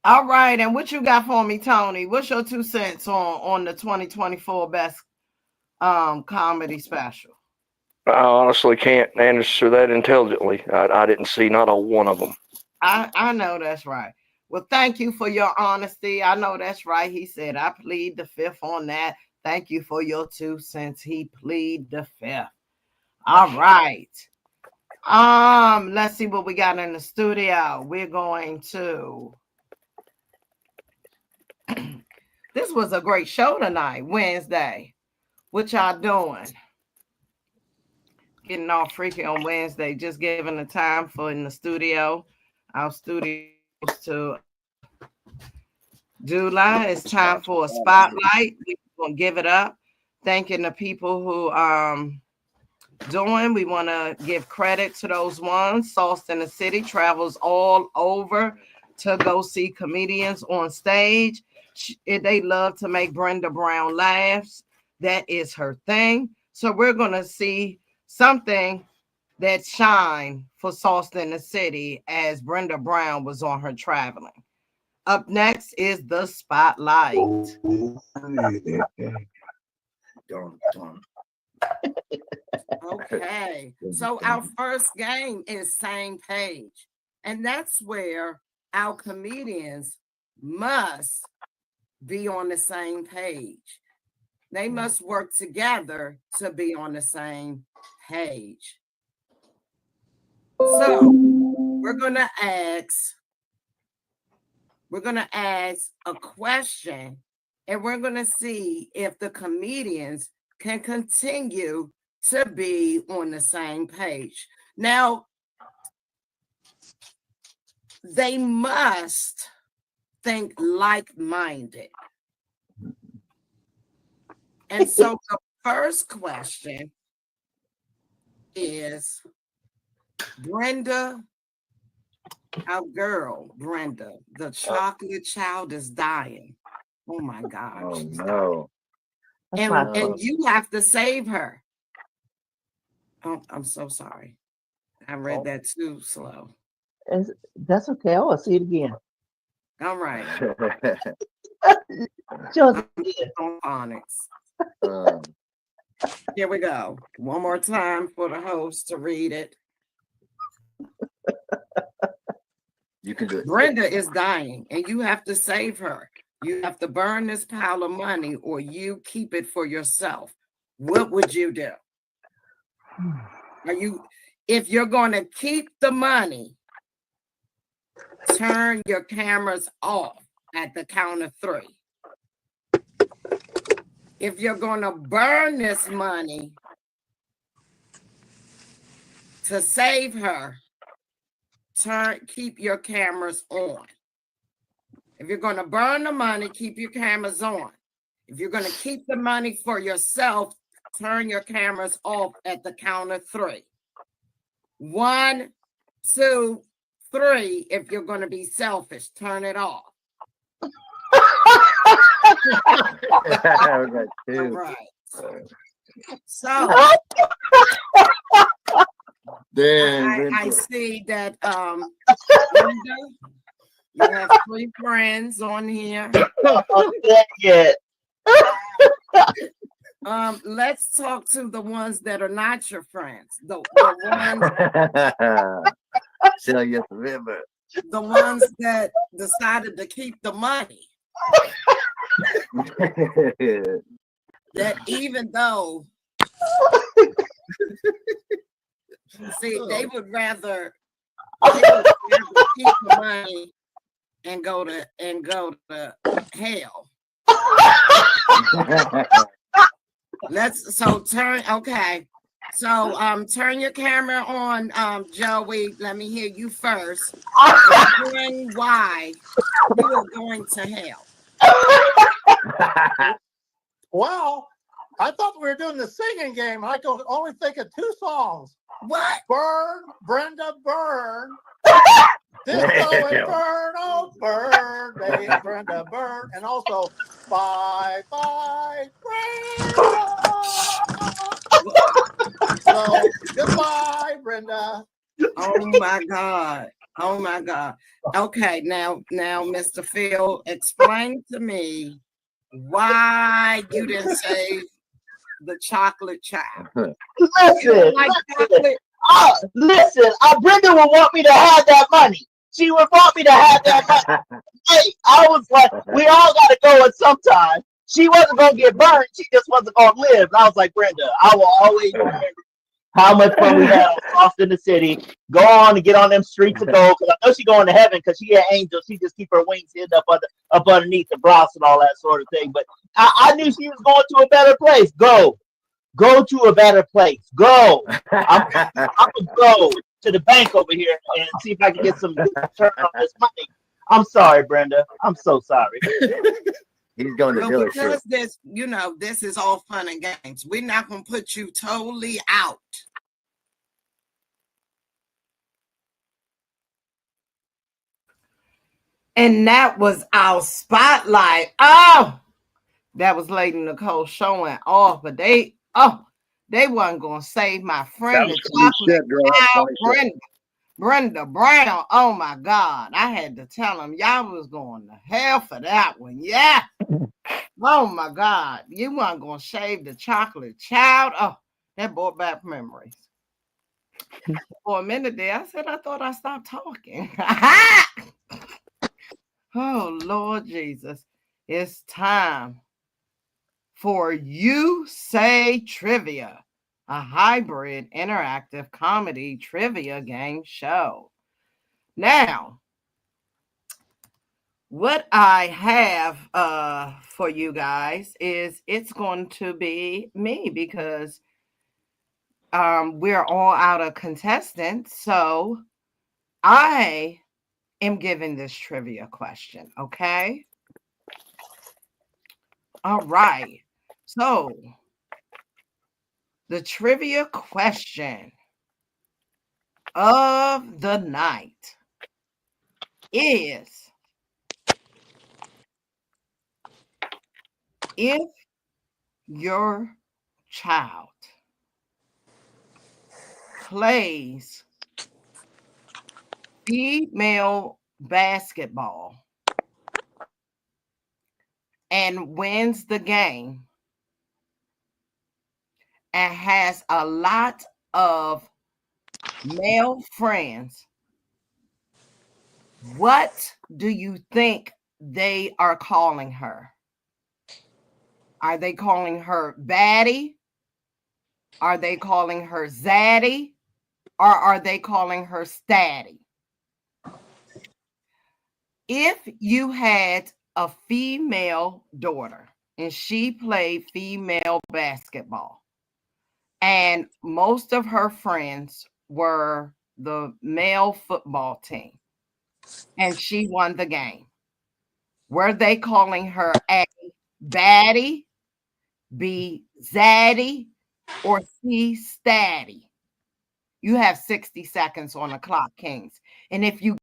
All right, and what you got for me, Tony? What's your 2 cents on the 2024 best comedy special? I honestly can't answer that intelligently. I didn't see not a one of them. I know that's right. Well, thank you for your honesty. I know that's right. He said, I plead the fifth on that. Thank you for your 2 cents. He plead the fifth. All right. Let's see what we got in the studio. We're going to this was a great show tonight, Wednesday. What y'all doing? Getting all freaky on Wednesday, just giving the time for in the studio. Our studios to July. It's time for a spotlight. We're gonna give it up. Thanking the people who doing. We want to give credit to those ones. Sauce in the City travels all over to go see comedians on stage. They love to make Brenda Brown laughs. That is her thing. So we're gonna see something that shine for Sauce in the City as Brenda Brown was on her traveling. Up next is the spotlight. Okay, so our first game is same page, and that's where our comedians must be on the same page. They must work together to be on the same page. So we're gonna ask a question, and we're gonna see if the comedians can continue to be on the same page. Now, they must think like-minded. And so the first question is, Brenda, our girl, Brenda, the chocolate child is dying. Oh my God. Oh she's no. dying. That's And you have to save her. Oh, I'm so sorry. I read that too slow. That's okay. I will see it again. All right. Just On phonics. Um, Here we go. One more time for the host to read it. you can do it. Brenda is dying and you have to save her. You have to burn this pile of money or you keep it for yourself. What would you do? If you're going to keep the money, turn your cameras off at the count of 3. If you're going to burn this money to save her, keep your cameras on. If you're going to burn the money, keep your cameras on. If you're going to keep the money for yourself, turn your cameras off at the count of 3. 1, 2, 3. If you're going to be selfish, turn it off. All right. So I see that Linda, you have 3 friends on here. Let's talk to the ones that are not your friends. The ones. So you remember. The ones that decided to keep the money. That even though they would rather keep the money and go to hell. Turn your camera on, Joey. Let me hear you first. Explain why you are going to hell. Well, I thought we were doing the singing game. I could only think of 2 songs. What? Burn, Brenda, burn. Disco and burn, oh burn, baby, Brenda, burn. And also, bye, bye, Brenda. So, goodbye, Brenda. Oh my God. Oh my God. Okay, now, Mr. Phil, explain to me why you didn't save the chocolate child. listen. Like chocolate? Listen. Brenda would want me to have that money. She would want me to have that money. Hey, I was like, we all got to go at some time. She wasn't going to get burned. She just wasn't going to live. And I was like, Brenda, I will always remember how much fun we had on Lost in the City. Go on and get on them streets of gold. Because I know she's going to heaven because she an angel. She just keep her wings hidden up underneath the blouse and all that sort of thing. But I knew she was going to a better place. Go to a better place. Go. I'm gonna go to the bank over here and see if I can get some return on this money. I'm sorry, Brenda. I'm so sorry. He's going to Well, dealership. because this is all fun and games. We're not going to put you totally out. And that was our spotlight. Oh, that was Lady Nicole showing off, but they wasn't going to save my friend, the chocolate child, Brenda Brown. Oh my God. I had to tell him y'all was going to hell for that one. Yeah. Oh my God. You weren't going to shave the chocolate child. Oh, that brought back memories. For a minute there, I said, I thought I stopped talking. Oh, Lord Jesus. It's time for You Say Trivia, a hybrid interactive comedy trivia game show. Now, what I have for you guys is it's going to be me because we're all out of contestants, so I am giving this trivia question. Okay. All right. So the trivia question of the night is, if your child plays female basketball and wins the game and has a lot of male friends, what do you think they are calling her? Are they calling her baddie? Are they calling her zaddy? Or are they calling her statty? If you had a female daughter and she played female basketball, and most of her friends were the male football team, and she won the game, were they calling her A, baddie, B, zaddy, or C, statty? You have 60 seconds on the clock, Kings. And if you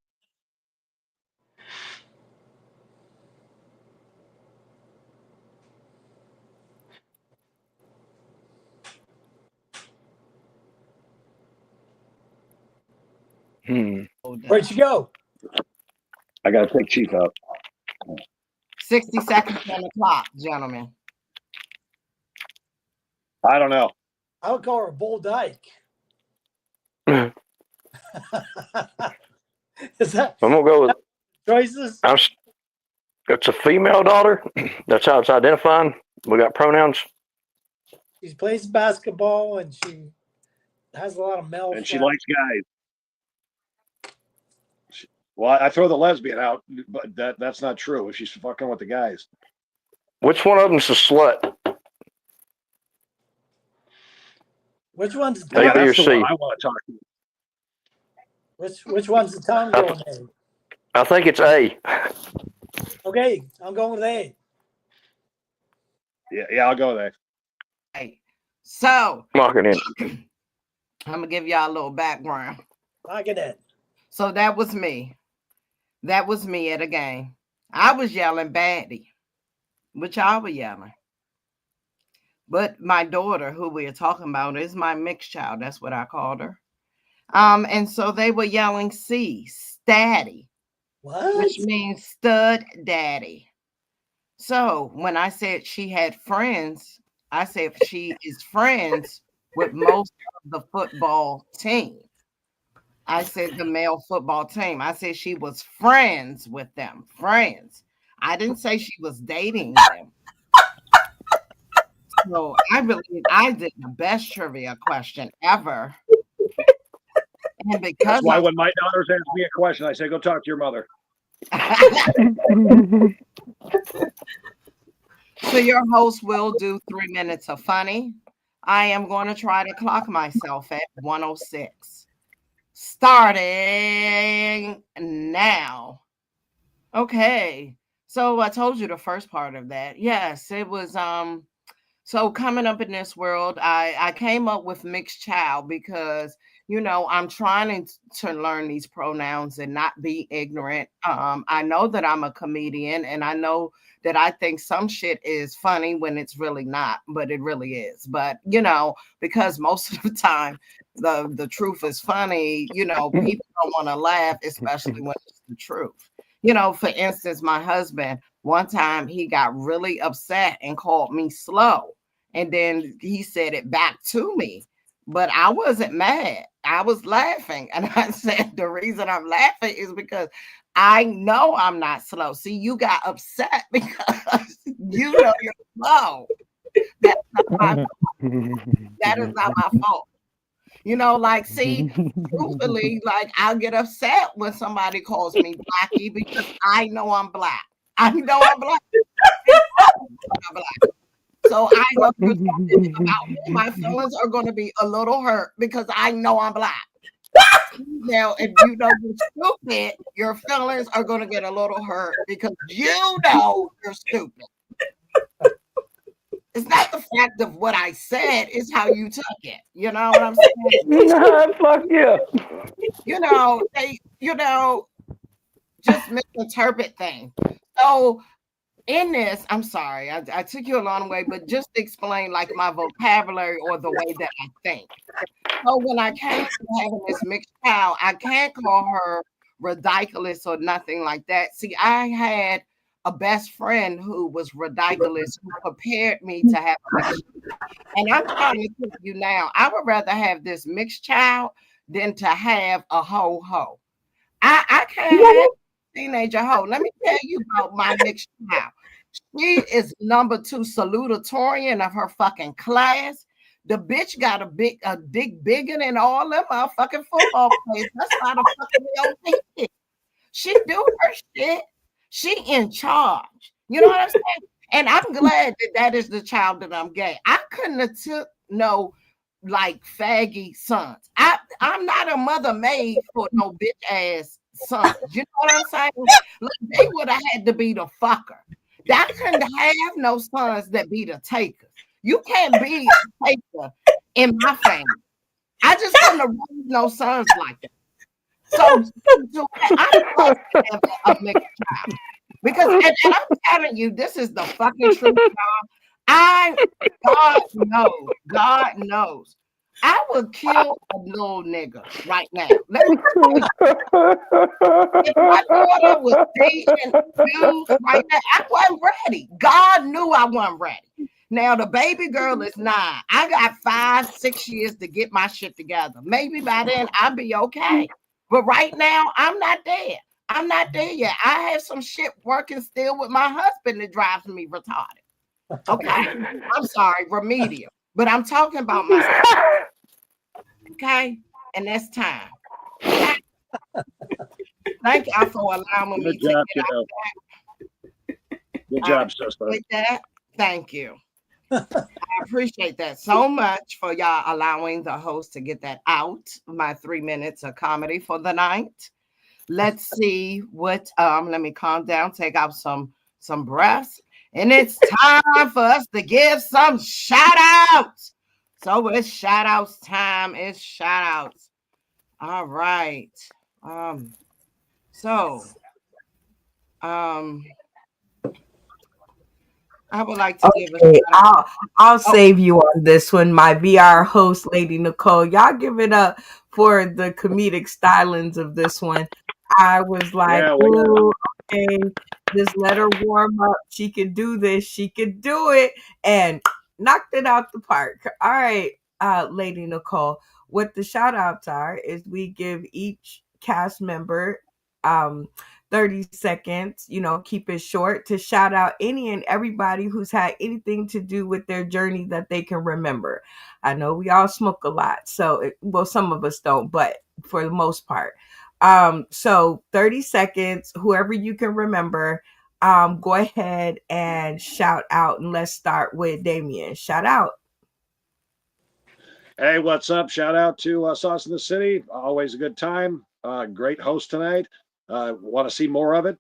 Where'd you go? I got to take Chief out. 60 seconds on the clock, gentlemen. I don't know. I would call her Bull Dyke. Is that I'm gonna go with choices? it's a female daughter. That's how it's identifying. We got pronouns. She plays basketball and she has a lot of male And she friends. likes guys. Well, I throw the lesbian out, but that's not true. If she's fucking with the guys. Which one of them's a slut? Which one's A, B, or That's the C? one I want to talk to. which one's the Tom girl name? I think it's A. Okay, I'm going with A. Yeah, I'll go there. Hey, so Lock it in. I'm gonna give y'all a little background. Look at that. So that was me. That was me at a game. I was yelling baddie, which y'all were yelling. But my daughter, who we are talking about, is my mixed child. That's what I called her. And so they were yelling C, statty, What? which means stud daddy. So when I said she had friends, I said she is friends with most of the football team. I said the male football team. I said she was friends with them. Friends. I didn't say she was dating them. So I believe I did the best trivia question ever. And because That's why when my daughters ask me a question, I say, "Go talk to your mother." So your host will do 3 minutes of funny. I am going to try to clock myself at 106. Starting now. Okay. So I told you the first part of that. Yes, it was so coming up in this world, I came up with mixed child because I'm trying to learn these pronouns and not be ignorant. I know that I'm a comedian and I know that I think some shit is funny when it's really not, but it really is. But because most of the time the truth is funny, people don't want to laugh, especially when it's the truth. For instance, my husband, one time he got really upset and called me slow. And then he said it back to me. But I wasn't mad. I was laughing. And I said, the reason I'm laughing is because I know I'm not slow. See, you got upset because you know you're slow. That's not my fault. That is not my fault. See, truthfully, I'll get upset when somebody calls me Blackie because I know I'm black. I know I'm black. I'm black. So I know you're talking about me. My feelings are going to be a little hurt because I know I'm black. Now, if you know you're stupid, your feelings are going to get a little hurt because you know you're stupid. It's not the fact of what I said, it's how you took it. You know what I'm saying? Fuck yeah. They just misinterpret things. So in this, I'm sorry, I took you a long way, but just explain like my vocabulary or the way that I think. So when I came to having this mixed child, I can't call her ridiculous or nothing like that. See, I had a best friend who was ridiculous, who prepared me to have a mixed child. And I'm trying to tell you now, I would rather have this mixed child than to have a ho. I can't have a teenager ho. Let me tell you about my mixed child. She is number 2 salutatorian of her fucking class. The bitch got a dick bigger than all them motherfucking football players. That's why the fucking LT is. She do her shit. She in charge. You know what I'm saying? And I'm glad that is the child that I'm gay. I couldn't have took no like faggy sons. I'm not a mother made for no bitch ass sons. You know what I'm saying? Like, they would have had to be the fucker. I couldn't have no sons that be the takers. You can't be a taker in my family. I just couldn't have raised no sons like that. So I'm supposed to have a mixed child. Because and I'm telling you, this is the fucking truth, y'all. God knows. I would kill a little nigga right now. Let me tell you. If my daughter was dating dudes right now, I wasn't ready. God knew I wasn't ready. Now the baby girl is 9. I got 5, 6 years to get my shit together. Maybe by then I'll be okay. But right now, I'm not there. I'm not there yet. I have some shit working still with my husband that drives me retarded. Okay? I'm sorry, remedial. But I'm talking about myself. Okay? And that's time. Okay? Thank y'all for allowing me to get out that. Good job, sister. That. Thank you. I appreciate that so much for y'all allowing the host to get that out. My 3 minutes of comedy for the night. Let's see what let me calm down, take out some breaths. And it's time for us to give some shout outs. So it's shout outs time. It's shout outs. All right. I would like to give a I'll save you on this one. My VR host, Lady Nicole. Y'all give it up for the comedic stylings of this one. I was like, ooh, okay, just let her warm up. She could do this. She could do it. And knocked it out the park. All right, Lady Nicole. What the shout outs are is we give each cast member 30 seconds, keep it short, to shout out any and everybody who's had anything to do with their journey that they can remember. I know we all smoke a lot, so some of us don't, but for the most part. So 30 seconds, whoever you can remember, go ahead and shout out, and let's start with Damien. Shout out. Hey, what's up? Shout out to Sauce in the City. Always a good time. Great host tonight. Want to see more of it.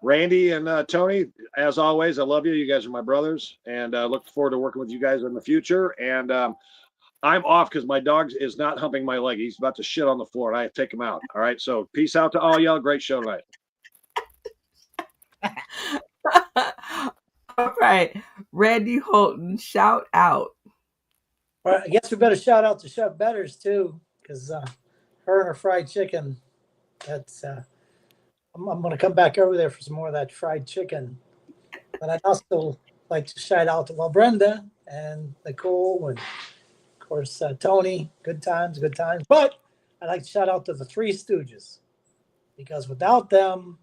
Randy and Tony, as always, I love you. You guys are my brothers, and look forward to working with you guys in the future. And I'm off because my dog is not humping my leg. He's about to shit on the floor, and I have to take him out. All right, so peace out to all y'all. Great show tonight. All right, Randy Holton, shout out. Well, I guess we better shout out to Chef Betters too, because her and her fried chicken. That's I'm going to come back over there for some more of that fried chicken. But I'd also like to shout out to Brenda and Nicole and of course Tony. Good times. But I'd like to shout out to the Three Stooges, because without them,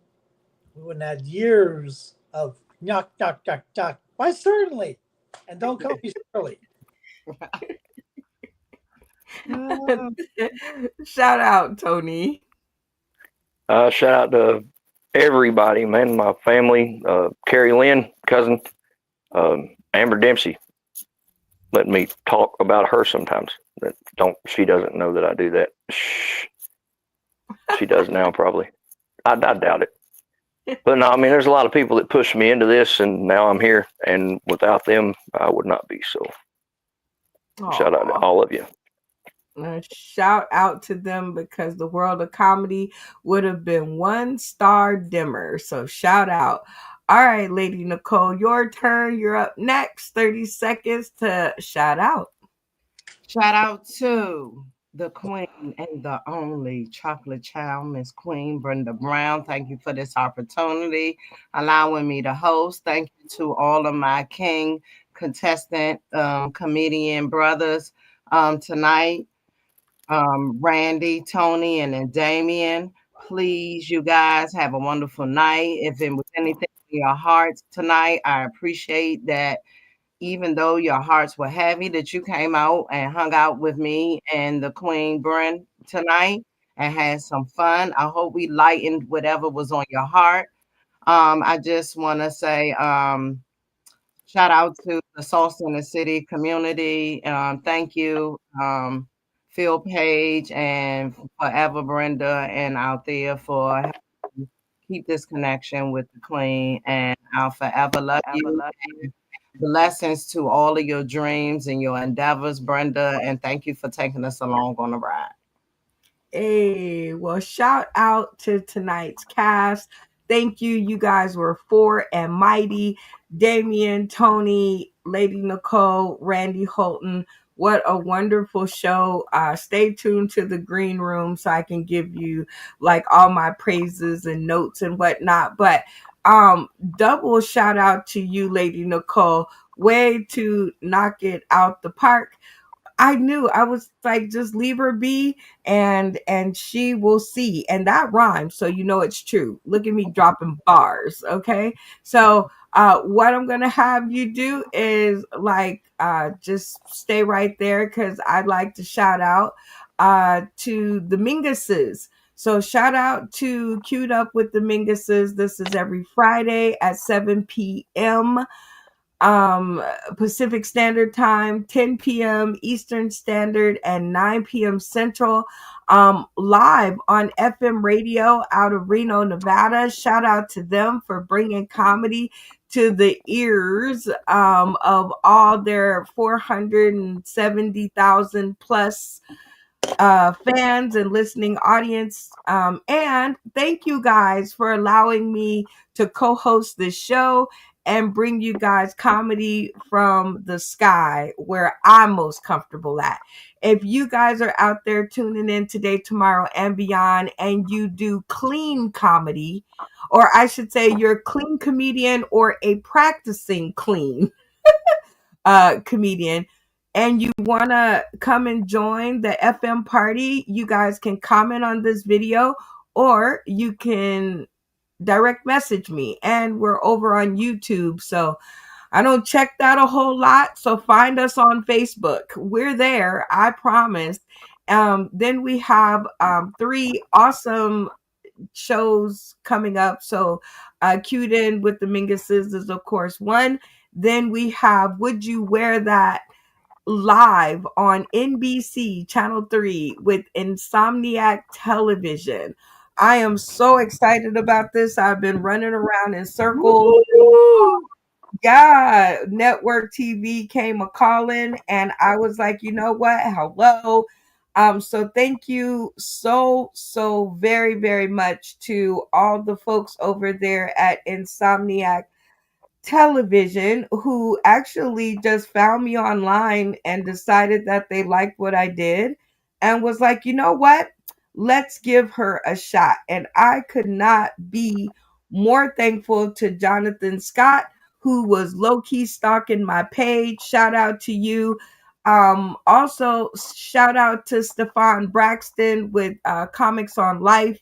we wouldn't have had years of knock. Why certainly, and don't call me Shirley. Shout out, Tony. Shout out to everybody, man. My family, Carrie Lynn, cousin, Amber Dempsey let me talk about her sometimes. She doesn't know that I do that. Shh. She does now, probably. I doubt it. But no, I mean, there's a lot of people that pushed me into this, and now I'm here. And without them, I would not be. So, shout out to all of you. Shout out to them, because the world of comedy would have been one star dimmer. So shout out. All right, Lady Nicole, your turn. You're up next. 30 seconds to shout out. Shout out to the queen and the only chocolate child, Miss Queen Brenda Brown. Thank you for this opportunity, allowing me to host. Thank you to all of my king contestant comedian brothers tonight. Randy, Tony, and then Damien. Please, you guys, have a wonderful night. If it was anything in your hearts tonight, I appreciate that. Even though your hearts were heavy, that you came out and hung out with me and the Queen Bren tonight and had some fun. I hope we lightened whatever was on your heart. I just want to say shout out to the Sauce in the City community. Thank you, Phil Page and Forever Brenda and Althea for helping keep this connection with the Queen. And I'll forever love you. Blessings to all of your dreams and your endeavors, Brenda. And thank you for taking us along on the ride. Hey, well, shout out to tonight's cast. Thank you. You guys were four and mighty. Damien, Tony, Lady Nicole, Randy Holton. What a wonderful show. Stay tuned to the green room so I can give you like all my praises and notes and whatnot. But double shout out to you, Lady Nicole. Way to knock it out the park. I knew, I was like, just leave her be, and she will see. And that rhymes, so you know it's true. Look at me dropping bars, okay? So what I'm gonna have you do is like just stay right there, because I'd like to shout out to the Minguses. So shout out to Queued Up with the Minguses. This is every Friday at 7 p.m. Pacific Standard Time, 10 p.m. Eastern Standard, and 9 p.m. Central, live on FM radio out of Reno, Nevada. Shout out to them for bringing comedy to the ears of all their 470,000 plus fans and listening audience. And thank you guys for allowing me to co-host this show and bring you guys comedy from the sky, where I'm most comfortable at. If you guys are out there tuning in today, tomorrow, and beyond, and you do clean comedy, or I should say you're a clean comedian or a practicing clean comedian, and you want to come and join the FM party, you guys can comment on this video, or you can direct message me. And we're over on YouTube, so I don't check that a whole lot. So find us on Facebook. We're there, I promise. Then we have 3 awesome shows coming up. So Queued In with the Minguses is, of course, one. Then we have Would You Wear That live on NBC Channel 3 with Insomniac Television. I am so excited about this. I've been running around in circles. Yeah, network TV came a calling, and I was like, you know what? Hello. So thank you so very, very much to all the folks over there at Insomniac Television who actually just found me online and decided that they liked what I did and was like, you know what? Let's give her a shot. And I could not be more thankful to Jonathan Scott, who was low key stalking my page. Shout out to you. Also, shout out to Stefan Braxton with Comics on Life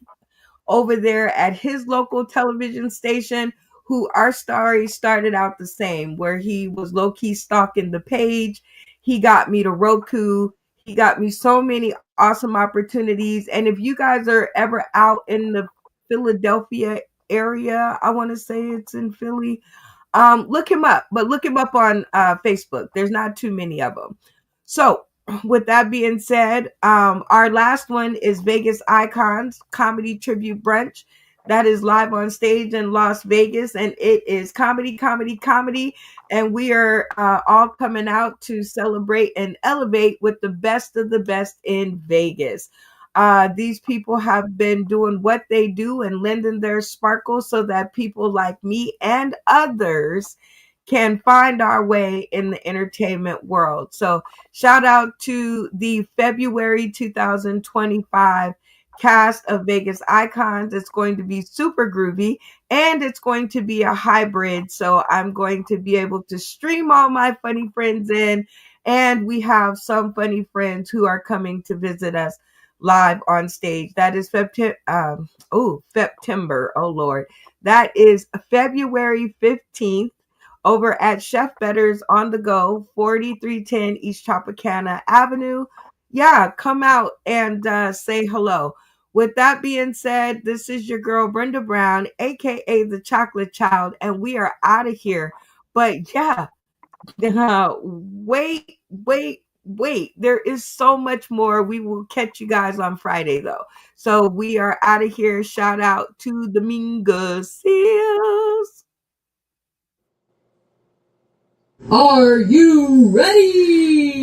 over there at his local television station, who our story started out the same, where he was low key stalking the page. He got me to Roku. He got me so many awesome opportunities. And if you guys are ever out in the Philadelphia area, I want to say it's in Philly, Look him up, but look him up on Facebook. There's not too many of them. So, with that being said, our last one is Vegas Icons Comedy Tribute Brunch. That is live on stage in Las Vegas, and it is comedy, comedy, comedy. And we are all coming out to celebrate and elevate with the best of the best in Vegas. These people have been doing what they do and lending their sparkle so that people like me and others can find our way in the entertainment world. So, shout out to the February 2025 cast of Vegas Icons. It's going to be super groovy and it's going to be a hybrid. So, I'm going to be able to stream all my funny friends in, and we have some funny friends who are coming to visit us live on stage. That is September. Oh Lord. That is February 15th over at Chef Better's on the Go, 4310 East Tropicana Avenue. Yeah, come out and say hello. With that being said, this is your girl Brenda Brown, aka the Chocolate Child, and we are out of here. But yeah, wait. There is so much more. We will catch you guys on Friday, though. So we are out of here. Shout out to the Minga Seals. Are you ready?